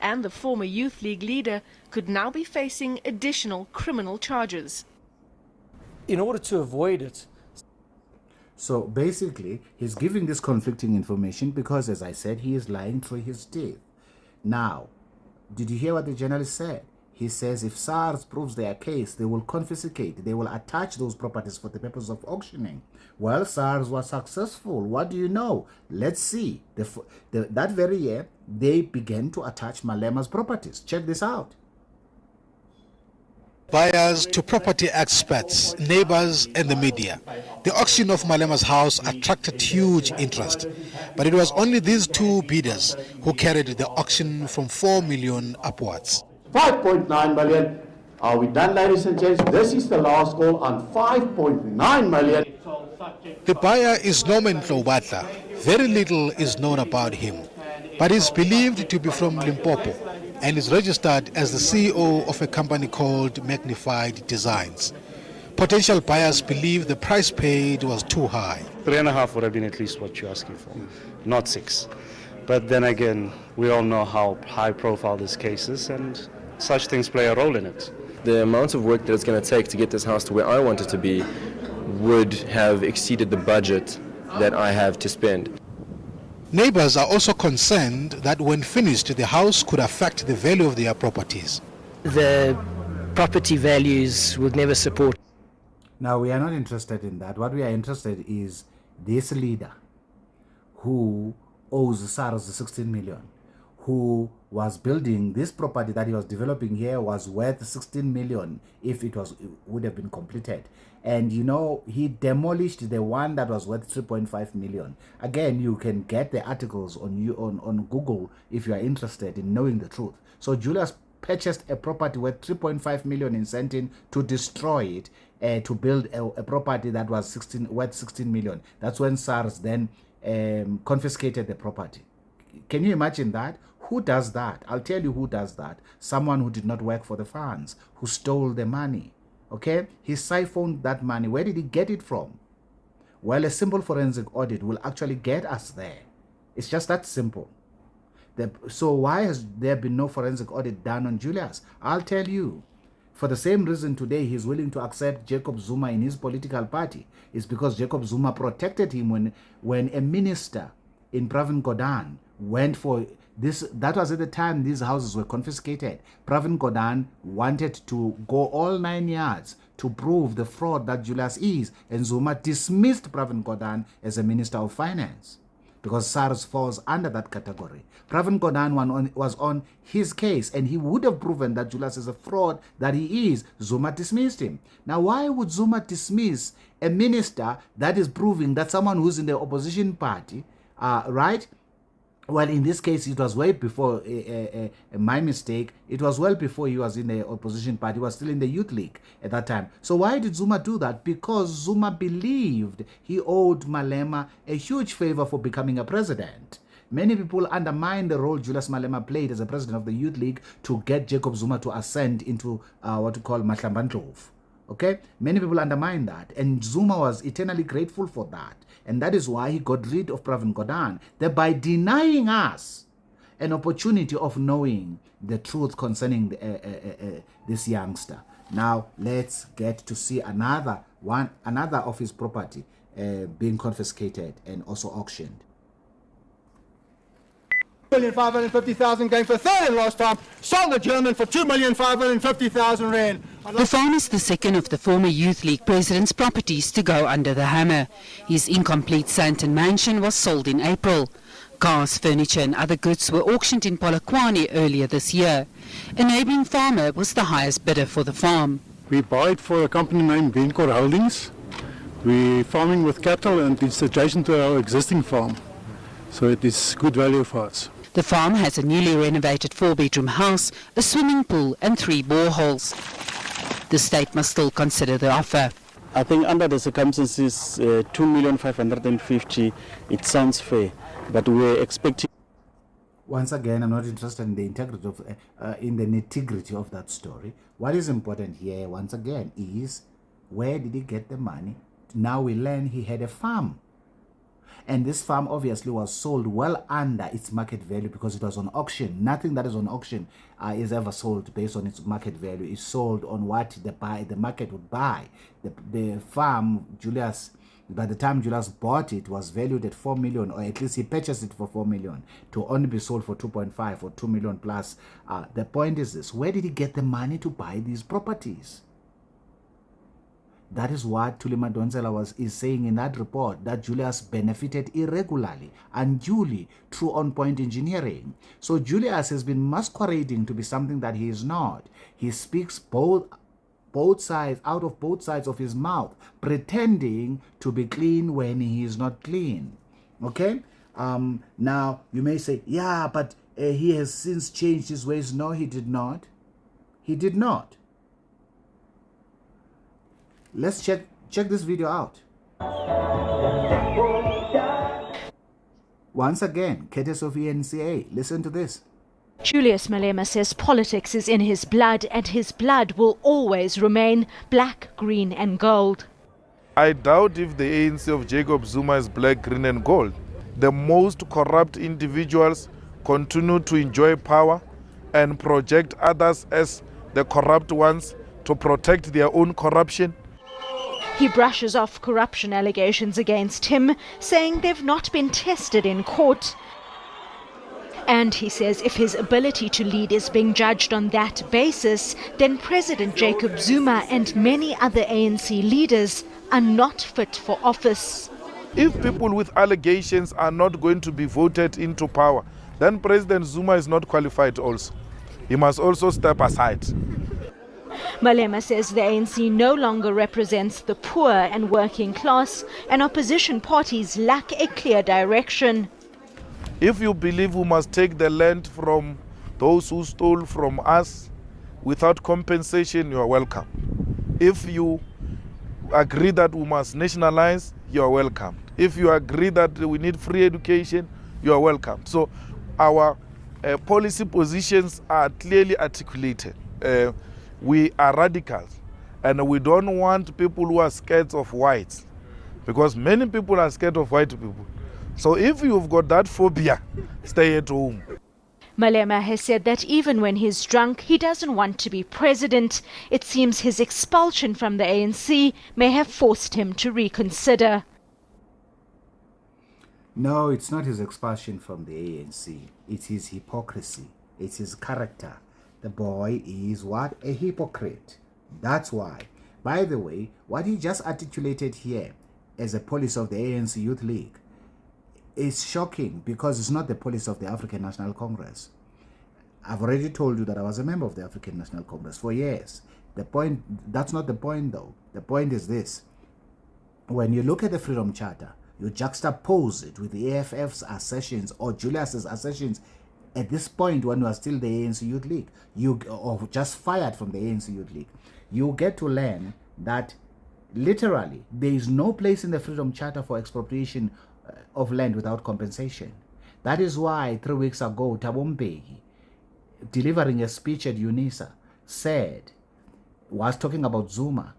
And the former Youth League leader could now be facing additional criminal charges. In order to avoid it. So basically, he's giving this conflicting information because, as I said, he is lying through his teeth. Now, did you hear what the journalist said? He says if SARS proves their case, they will confiscate, they will attach those properties for the purpose of auctioning. Well, SARS was successful. What do you know? Let's see. That very year, they began to attach Malema's properties. Check this out. Buyers to property experts, neighbors and the media. The auction of Malema's house attracted huge interest, but it was only these two bidders who carried the auction from 4 million upwards. 5.9 million. Are we done, ladies and gents? This is the last call on 5.9 million. The buyer is Norman Tlobata. Very little is known about him, but is believed to be from Limpopo and is registered as the CEO of a company called Magnified Designs. Potential buyers believe the price paid was too high. 3.5 would have been at least what you're asking for, not 6. But then again, we all know how high profile this case is, and such things play a role in it. The amount of work that it's going to take to get this house to where I want it to be would have exceeded the budget that I have to spend. Neighbors are also concerned that when finished, the house could affect the value of their properties. The property values would never support. Now, we are not interested in that. What we are interested is this leader who owes SARS 16 million, who was building this property that he was developing here was worth 16 million if it would have been completed. And you know, he demolished the one that was worth 3.5 million. Again, you can get the articles on Google if you are interested in knowing the truth. So Julius purchased a property worth 3.5 million in Sandton to destroy it, to build a property that was worth 16 million. That's when SARS then confiscated the property. Can you imagine that? Who does that? I'll tell you who does that. Someone who did not work for the funds, who stole the money. Okay? He siphoned that money. Where did he get it from? Well, a simple forensic audit will actually get us there. It's just that simple. So why has there been no forensic audit done on Julius? I'll tell you. For the same reason today he's willing to accept Jacob Zuma in his political party is because Jacob Zuma protected him when a minister in Pravin Gordhan went for this. That was at the time these houses were confiscated. Pravin Gordhan wanted to go all 9 yards to prove the fraud that Julius is, and Zuma dismissed Pravin Gordhan as a minister of finance because SARS falls under that category. Pravin Gordhan was on his case, and he would have proven that Julius is a fraud that he is. Zuma dismissed him. Now, why would Zuma dismiss a minister that is proving that someone who's in the opposition party, right? Well, in this case, it was way before, my mistake, it was well before he was in the opposition party. He was still in the youth league at that time. So why did Zuma do that? Because Zuma believed he owed Malema a huge favor for becoming a president. Many people undermine the role Julius Malema played as a president of the youth league to get Jacob Zuma to ascend into what we call Mahlambandlovu. Okay? Many people undermine that. And Zuma was eternally grateful for that. And that is why he got rid of Pravin Gordhan, thereby denying us an opportunity of knowing the truth concerning this youngster. Now, let's get to see another of his property being confiscated and also auctioned. 2,550,000 going for a third in last time, sold the German for 2,550,000 rand. The farm is the second of the former Youth League president's properties to go under the hammer. His incomplete Sandton mansion was sold in April. Cars, furniture and other goods were auctioned in Polokwane earlier this year. A neighbouring farmer was the highest bidder for the farm. We buy it for a company named Bencor Holdings. We're farming with cattle and it's adjacent to our existing farm. So it is good value for us. The farm has a newly renovated 4-bedroom house, a swimming pool and 3 boreholes. The state must still consider the offer. I think under the circumstances, 2,550,000, it sounds fair, but we're expecting. Once again, I'm not interested in the integrity of, in the nitty-gritty of that story. What is important here, once again, is where did he get the money? Now we learn he had a farm. And this farm obviously was sold well under its market value because it was on auction. Nothing that is on auction is ever sold based on its market value. It's sold on what the market would buy. The farm, Julius, by the time Julius bought it, was valued at 4 million, or at least he purchased it for 4 million, to only be sold for 2.5 or 2 million plus. The point is this: where did he get the money to buy these properties? That is what Thuli Madonsela is saying in that report, that Julius benefited irregularly, unduly, through on-point engineering. So Julius has been masquerading to be something that he is not. He speaks both sides, out of both sides of his mouth, pretending to be clean when he is not clean. Okay? Now, you may say, yeah, but he has since changed his ways. No, he did not. He did not. Let's check this video out. Once again, courtesy of ENCA. Listen to this. Julius Malema says politics is in his blood, and his blood will always remain black, green and gold. I doubt if the ANC of Jacob Zuma is black, green and gold. The most corrupt individuals continue to enjoy power and project others as the corrupt ones to protect their own corruption. He brushes off corruption allegations against him, saying they've not been tested in court. And he says if his ability to lead is being judged on that basis, then President Jacob Zuma and many other ANC leaders are not fit for office. If people with allegations are not going to be voted into power, then President Zuma is not qualified also. He must also step aside. Malema says the ANC no longer represents the poor and working class, and opposition parties lack a clear direction. If you believe we must take the land from those who stole from us without compensation, you are welcome. If you agree that we must nationalize, you are welcome. If you agree that we need free education, you are welcome. So our policy positions are clearly articulated. We are radicals, and we don't want people who are scared of whites, because many people are scared of white people. So if you've got that phobia, stay at home. Malema has said that even when he's drunk, he doesn't want to be president. It seems his expulsion from the ANC may have forced him to reconsider. No, it's not his expulsion from the ANC. It's his hypocrisy. It's his character. The boy is what? A hypocrite. That's why. By the way, what he just articulated here as a policy of the ANC Youth League is shocking because it's not the policy of the African National Congress. I've already told you that I was a member of the African National Congress for years. That's not the point though. The point is this. When you look at the Freedom Charter, you juxtapose it with the AFF's assertions or Julius's assertions at this point when you are still the ANC Youth League, or just fired from the ANC Youth League, you get to learn that literally there is no place in the Freedom Charter for expropriation of land without compensation. That is why 3 weeks ago, Thabo Mbeki, delivering a speech at UNISA, was talking about Zuma,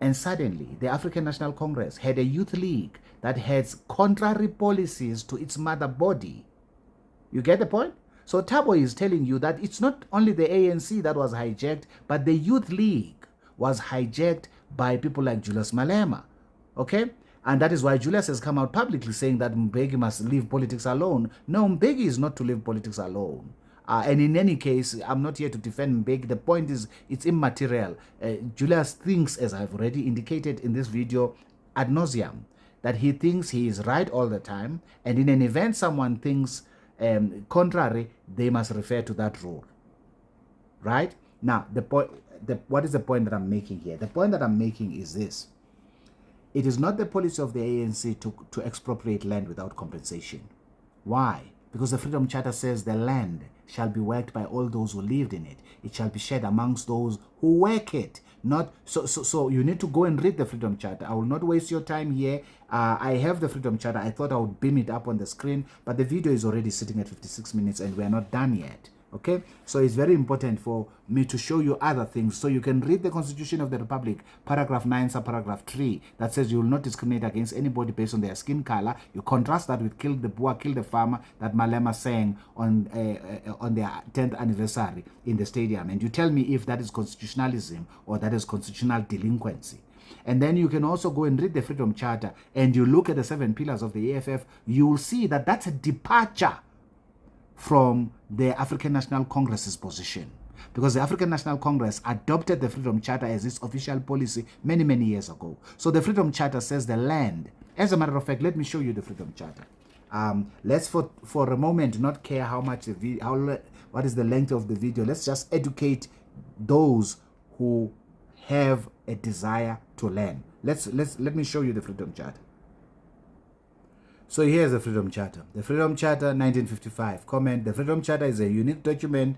and suddenly the African National Congress had a youth league that has contrary policies to its mother body. You get the point? So Thabo is telling you that it's not only the ANC that was hijacked, but the youth league was hijacked by people like Julius Malema. Okay? And that is why Julius has come out publicly saying that Mbeki must leave politics alone. No, Mbeki is not to leave politics alone. And in any case, I'm not here to defend Mbeki. The point is, it's immaterial. Julius thinks, as I've already indicated in this video ad nauseum, that he thinks he is right all the time. And in an event someone thinks contrary, they must refer to that rule. Right? Now, what is the point that I'm making here? The point that I'm making is this. It is not the policy of the ANC to expropriate land without compensation. Why? Because the Freedom Charter says the land shall be worked by all those who lived in it. It shall be shared amongst those who work it. Not so you need to go and read the Freedom Charter. I will not waste your time here. I have the Freedom Charter. I thought I would beam it up on the screen, but the video is already sitting at 56 minutes and we are not done yet. Okay, so it's very important for me to show you other things so you can read the Constitution of the Republic, paragraph 9, subparagraph 3, that says you will not discriminate against anybody based on their skin color. You contrast that with kill the boer, kill the farmer that Malema sang on their 10th anniversary in the stadium, and you tell me if that is constitutionalism or that is constitutional delinquency. And then you can also go and read the Freedom Charter and you look at the 7 pillars of the AFF, you will see that that's a departure from the African National Congress's position, because the African National Congress adopted the Freedom Charter as its official policy many, many years ago. So the Freedom Charter says the land. As a matter of fact, let me show you the Freedom Charter. Let's for a moment not care how much what is the length of the video. Let's just educate those who have a desire to learn. Let me show you the Freedom Charter. So here's the Freedom Charter. The Freedom Charter 1955. Comment: the Freedom Charter is a unique document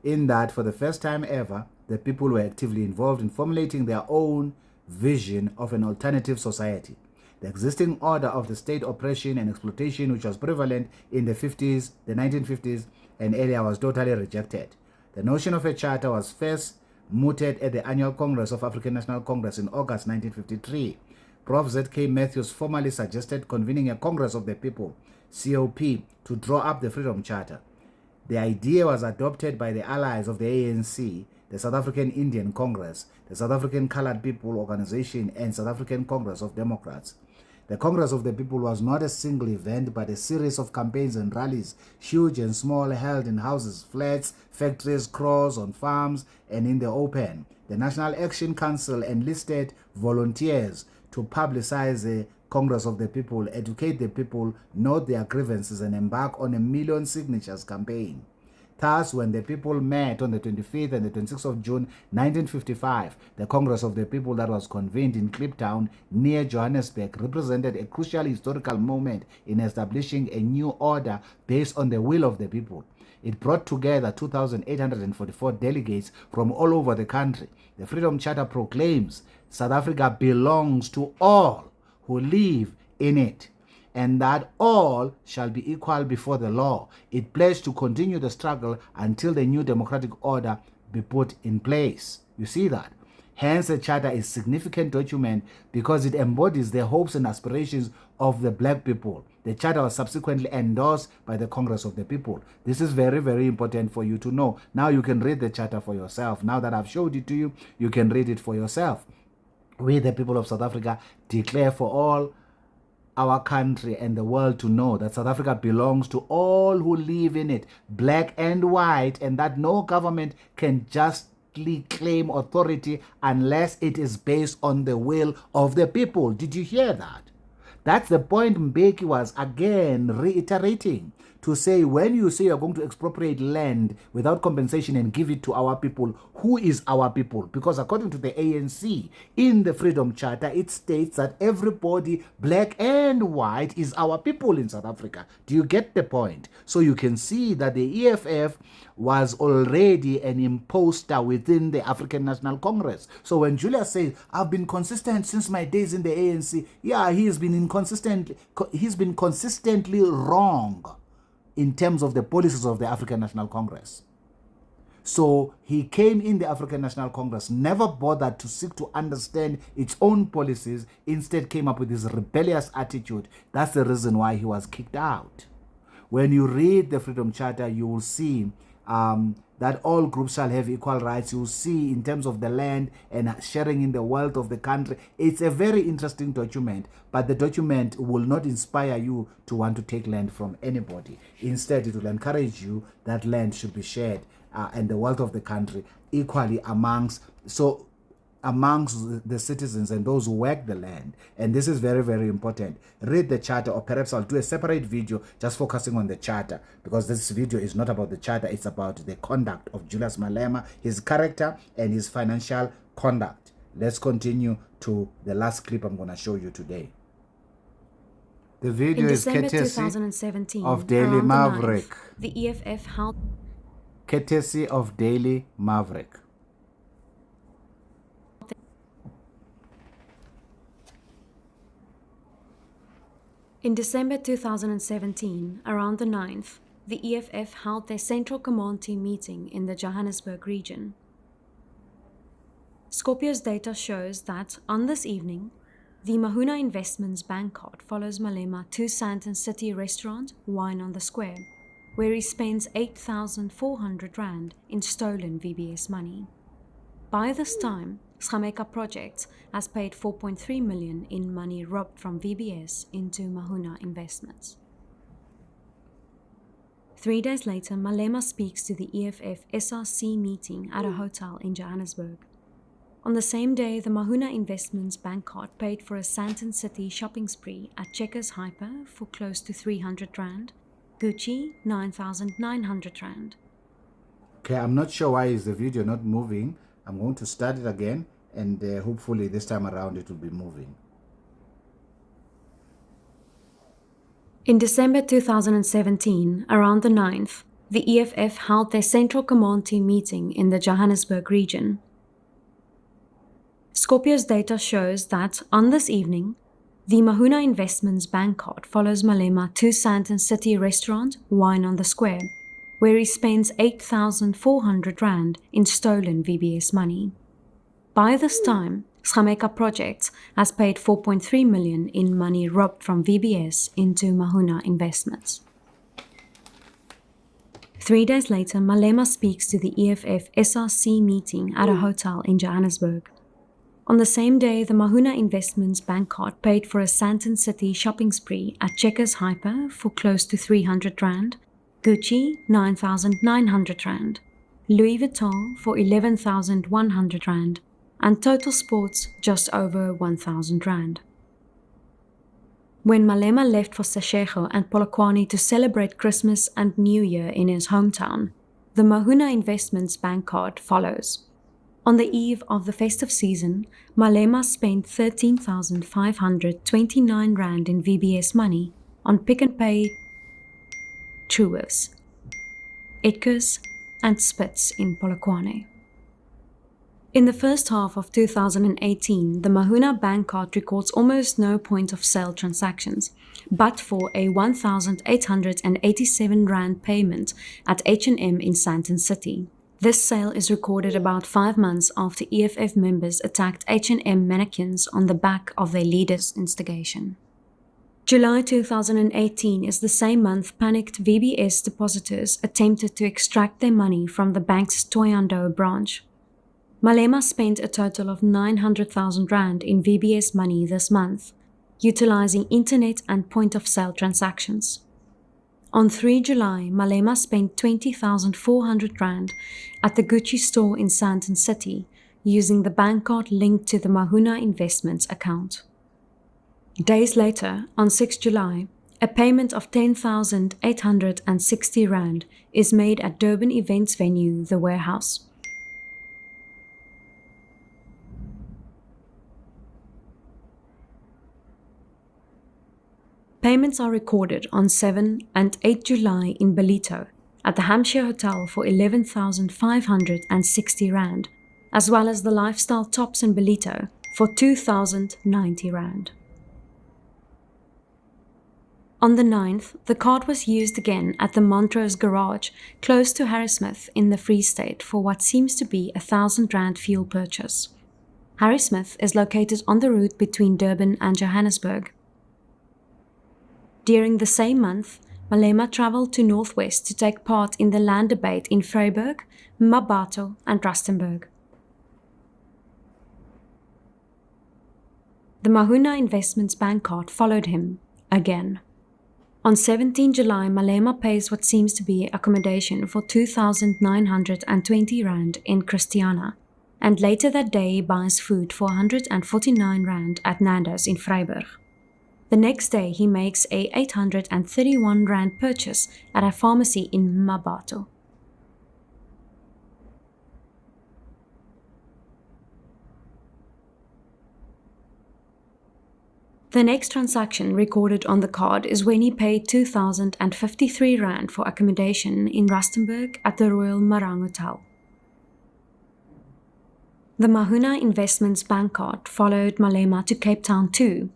in that for the first time ever, the people were actively involved in formulating their own vision of an alternative society. The existing order of the state oppression and exploitation which was prevalent in the 1950s and earlier was totally rejected. The notion of a charter was first mooted at the annual Congress of African National Congress in August 1953. Prof. Z.K. Matthews formally suggested convening a Congress of the People, COP, to draw up the Freedom Charter. The idea was adopted by the allies of the ANC, the South African Indian Congress, the South African Colored People Organization, and South African Congress of Democrats. The Congress of the People was not a single event, but a series of campaigns and rallies, huge and small, held in houses, flats, factories, kraals, on farms, and in the open. The National Action Council enlisted volunteers to publicize the Congress of the People, educate the people, note their grievances, and embark on a 1 million signatures campaign. Thus, when the people met on the 25th and the 26th of June 1955, the Congress of the People that was convened in Kliptown near Johannesburg represented a crucial historical moment in establishing a new order based on the will of the people. It brought together 2,844 delegates from all over the country. The Freedom Charter proclaims South Africa belongs to all who live in it, and that all shall be equal before the law. It pledged to continue the struggle until the new democratic order be put in place. You see that? Hence, a charter is a significant document because it embodies the hopes and aspirations of the black people. The charter was subsequently endorsed by the Congress of the People. This is very, very important for you to know. Now you can read the charter for yourself. Now that I've showed it to you, you can read it for yourself. We, the people of South Africa, declare for all our country and the world to know that South Africa belongs to all who live in it, black and white, and that no government can justly claim authority unless it is based on the will of the people. Did you hear that? That's the point Mbeki was again reiterating, to say when you say you're going to expropriate land without compensation and give it to our people, who is our people? Because according to the ANC, in the Freedom Charter, it states that everybody, black and white, is our people in South Africa. Do you get the point? So you can see that the EFF was already an imposter within the African National Congress. So when Julius says, I've been consistent since my days in the ANC, yeah, he's been consistently wrong in terms of the policies of the African National Congress. So he came in the African National Congress, never bothered to seek to understand its own policies, instead came up with this rebellious attitude. That's the reason why he was kicked out. When you read the Freedom Charter, you will see that all groups shall have equal rights. You will see in terms of the land and sharing in the wealth of the country. It's a very interesting document, but the document will not inspire you to want to take land from anybody. Instead, it will encourage you that land should be shared and the wealth of the country equally amongst the citizens and those who work the land. And this is very, very important. Read the charter, or perhaps I'll do a separate video just focusing on the charter, because this video is not about the charter, it's about the conduct of Julius Malema, his character and his financial conduct. Let's continue to the last clip I'm going to show you today. The video is courtesy of Daily Maverick. The EFF held Courtesy of Daily Maverick. In December 2017, around the 9th, the EFF held their Central Command Team meeting in the Johannesburg region. Scorpio's data shows that, on this evening, the Mahuna Investments bank card follows Malema to Sandton City restaurant, Wine on the Square, where he spends 8,400 Rand in stolen VBS money. By this time, Schameka Projects has paid 4.3 million in money robbed from VBS into Mahuna Investments. 3 days later, Malema speaks to the EFF SRC meeting at a hotel in Johannesburg. On the same day, the Mahuna Investments bank card paid for a Sandton City shopping spree at Checkers Hyper for close to 300 Rand, Gucci 9,900 Rand. Okay, I'm not sure why is the video not moving. I'm going to start it again, and hopefully this time around it will be moving. In December 2017, around the 9th, the EFF held their Central Command Team meeting in the Johannesburg region. Scorpio's data shows that, on this evening, the Mahuna Investments bank card follows Malema to Sandton City restaurant, Wine on the Square, where he spends 8,400 Rand in stolen VBS money. By this time, Schameka Projects has paid 4.3 million in money robbed from VBS into Mahuna Investments. 3 days later, Malema speaks to the EFF SRC meeting at a hotel in Johannesburg. On the same day, the Mahuna Investments bank card paid for a Sandton City shopping spree at Checkers Hyper for close to 300 Rand, Gucci 9,900 Rand, Louis Vuitton for 11,100 Rand, and Total Sports just over 1,000 Rand. When Malema left for Seshego and Polokwane to celebrate Christmas and New Year in his hometown, the Mahuna Investments bank card follows. On the eve of the festive season, Malema spent 13,529 Rand in VBS money on Pick n Pay, Truworths, Edgars, and Spitz in Polokwane. In the first half of 2018, the Mahuna bank card records almost no point of sale transactions, but for a 1,887 Rand payment at H&M in Sandton City. This sale is recorded about 5 months after EFF members attacked H&M mannequins on the back of their leader's instigation. July 2018 is the same month panicked VBS depositors attempted to extract their money from the bank's Thohoyandou branch. Malema spent a total of 900,000 rand in VBS money this month, utilizing internet and point-of-sale transactions. On 3 July, Malema spent 20,400 rand at the Gucci store in Sandton City, using the bank card linked to the Mahuna Investments account. Days later, on 6 July, a payment of 10,860 rand is made at Durban events venue, The Warehouse. Payments are recorded on 7 and 8 July in Belito at the Hampshire Hotel for 11,560 rand, as well as the Lifestyle Tops in Belito for 2,090 rand. On the 9th, the card was used again at the Montrose Garage, close to Harrismith in the Free State for what seems to be a 1,000 rand fuel purchase. Harrismith is located on the route between Durban and Johannesburg. During the same month, Malema travelled to Northwest to take part in the land debate in Vryburg, Mmabatho and Rustenburg. The Mahuna Investments bank card followed him again. On 17 July, Malema pays what seems to be accommodation for 2,920 rand in Christiana, and later that day buys food for 149 rand at Nando's in Vryburg. The next day, he makes a 831 rand purchase at a pharmacy in Mmabatho. The next transaction recorded on the card is when he paid 2,053 rand for accommodation in Rustenburg at the Royal Marang Hotel. The Mahuna Investments bank card followed Malema to Cape Town too.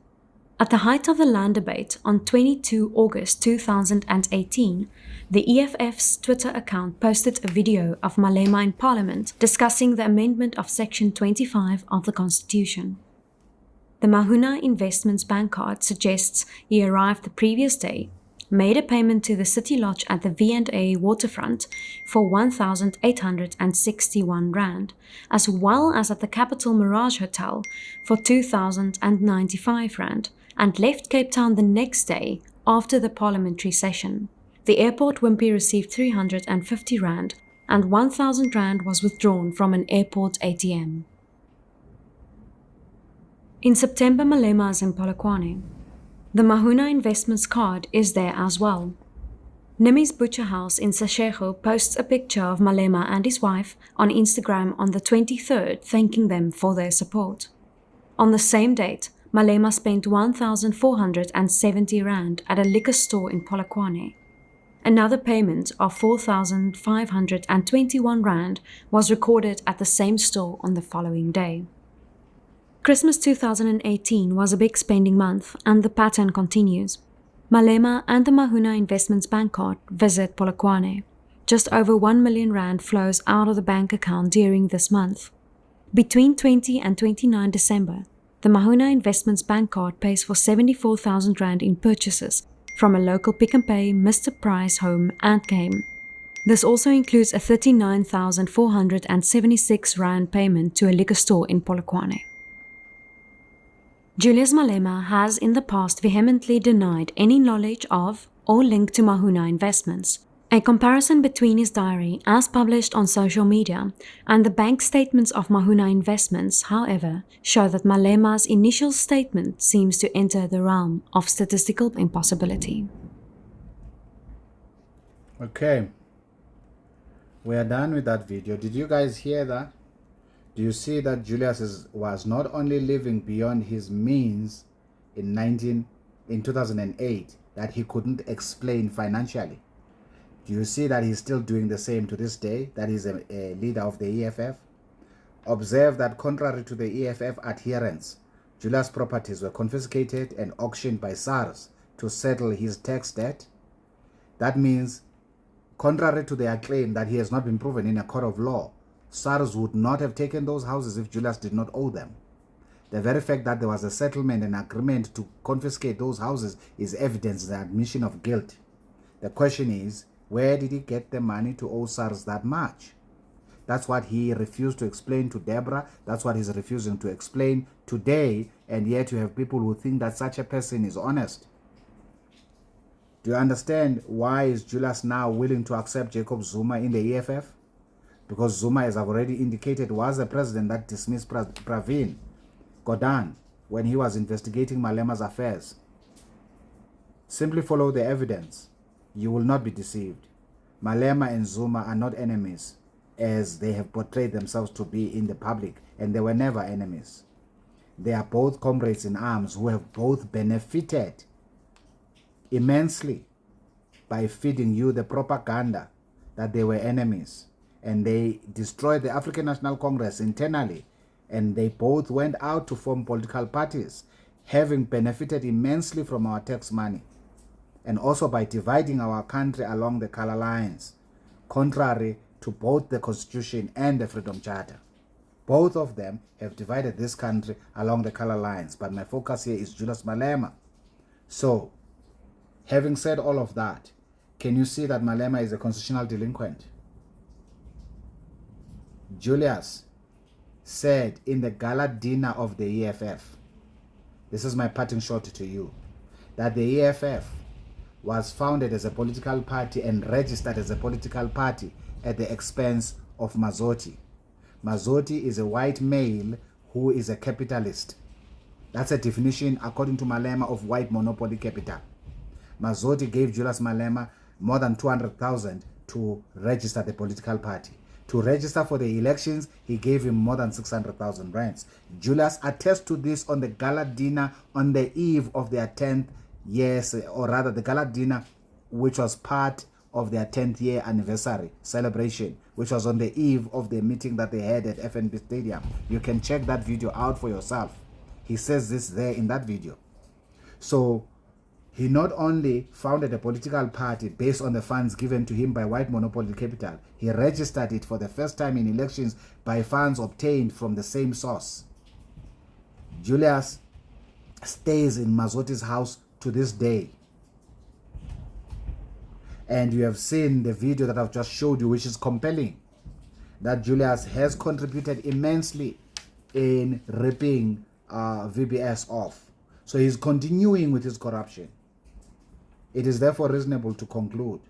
At the height of the land debate on 22 August 2018, the EFF's Twitter account posted a video of Malema in Parliament discussing the amendment of Section 25 of the Constitution. The Mahuna Investments bank card suggests he arrived the previous day, made a payment to the City Lodge at the V&A waterfront for 1,861 rand, as well as at the Capital Mirage Hotel for 2,095 rand, and left Cape Town the next day after the Parliamentary session. The airport wimpy received 350 rand, and 1,000 rand was withdrawn from an airport ATM. In September, Malema is in Polokwane. The Mahuna Investments card is there as well. Nimi's Butcher House in Seshego posts a picture of Malema and his wife on Instagram on the 23rd, thanking them for their support. On the same date, Malema spent 1,470 rand at a liquor store in Polokwane. Another payment of 4,521 rand was recorded at the same store on the following day. Christmas 2018 was a big spending month, and the pattern continues. Malema and the Mahuna Investments bank card visit Polokwane. Just over 1 million rand flows out of the bank account during this month. Between 20 and 29 December, the Mahuna Investments bank card pays for 74,000 rand in purchases from a local Pick n Pay, Mr. Price Home and Game. This also includes a 39,476 rand payment to a liquor store in Polokwane. Julius Malema has in the past vehemently denied any knowledge of or link to Mahuna Investments. A comparison between his diary, as published on social media, and the bank statements of Mahuna Investments, however, show that Malema's initial statement seems to enter the realm of statistical impossibility. Okay, we are done with that video. Did you guys hear that? Do you see that Julius was not only living beyond his means in 2008 that he couldn't explain financially? Do you see that he's still doing the same to this day, that he's a leader of the EFF? Observe that contrary to the EFF adherents, Julius' properties were confiscated and auctioned by SARS to settle his tax debt. That means Contrary to their claim that he has not been proven in a court of law, SARS would not have taken those houses if Julius did not owe them. The very fact that there was a settlement and agreement to confiscate those houses is evidence of the admission of guilt. The question is, where did he get the money to owe SARS that much? That's what he refused to explain to Deborah. That's what he's refusing to explain today, and yet you have people who think that such a person is honest. Do you understand why is Julius now willing to accept Jacob Zuma in the EFF? Because Zuma, as I've already indicated, was the president that dismissed Pravin Gordhan when he was investigating Malema's affairs. Simply follow the evidence. You will not be deceived. Malema and Zuma are not enemies, as they have portrayed themselves to be in the public, and they were never enemies. They are both comrades in arms who have both benefited immensely by feeding you the propaganda that they were enemies, and they destroyed the African National Congress internally, and they both went out to form political parties, having benefited immensely from our tax money, and also by dividing our country along the color lines, contrary to both the Constitution and the Freedom Charter. Both of them have divided this country along the color lines, but my focus here is Julius Malema. So, having said all of that, can you see that Malema is a constitutional delinquent? Julius said in the gala dinner of the EFF, this is my parting shot to you, that the EFF was founded as a political party and registered as a political party at the expense of Mazoti. Mazoti is a white male who is a capitalist. That's a definition, according to Malema, of white monopoly capital. Mazoti gave Julius Malema more than 200,000 to register the political party. To register for the elections, he gave him more than 600,000 rands. Julius attests to this on the gala dinner on the eve of their 10th years, or rather the gala dinner, which was part of their 10th year anniversary celebration, which was on the eve of the meeting that they had at FNB Stadium. You can check that video out for yourself. He says this there in that video. So he not only founded a political party based on the funds given to him by white monopoly capital, he registered it for the first time in elections by funds obtained from the same source. Julius stays in Mazoti's house to this day. And you have seen the video that I've just showed you, which is compelling, that Julius has contributed immensely in ripping VBS off. So he's continuing with his corruption. It is therefore reasonable to conclude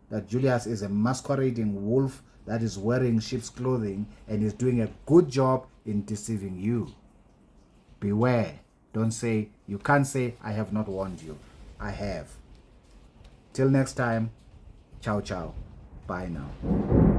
that Julius is a masquerading wolf that is wearing sheep's clothing and is doing a good job in deceiving you. Beware. Don't say, you can't say, I have not warned you. I have. Till next time, ciao ciao. Bye now.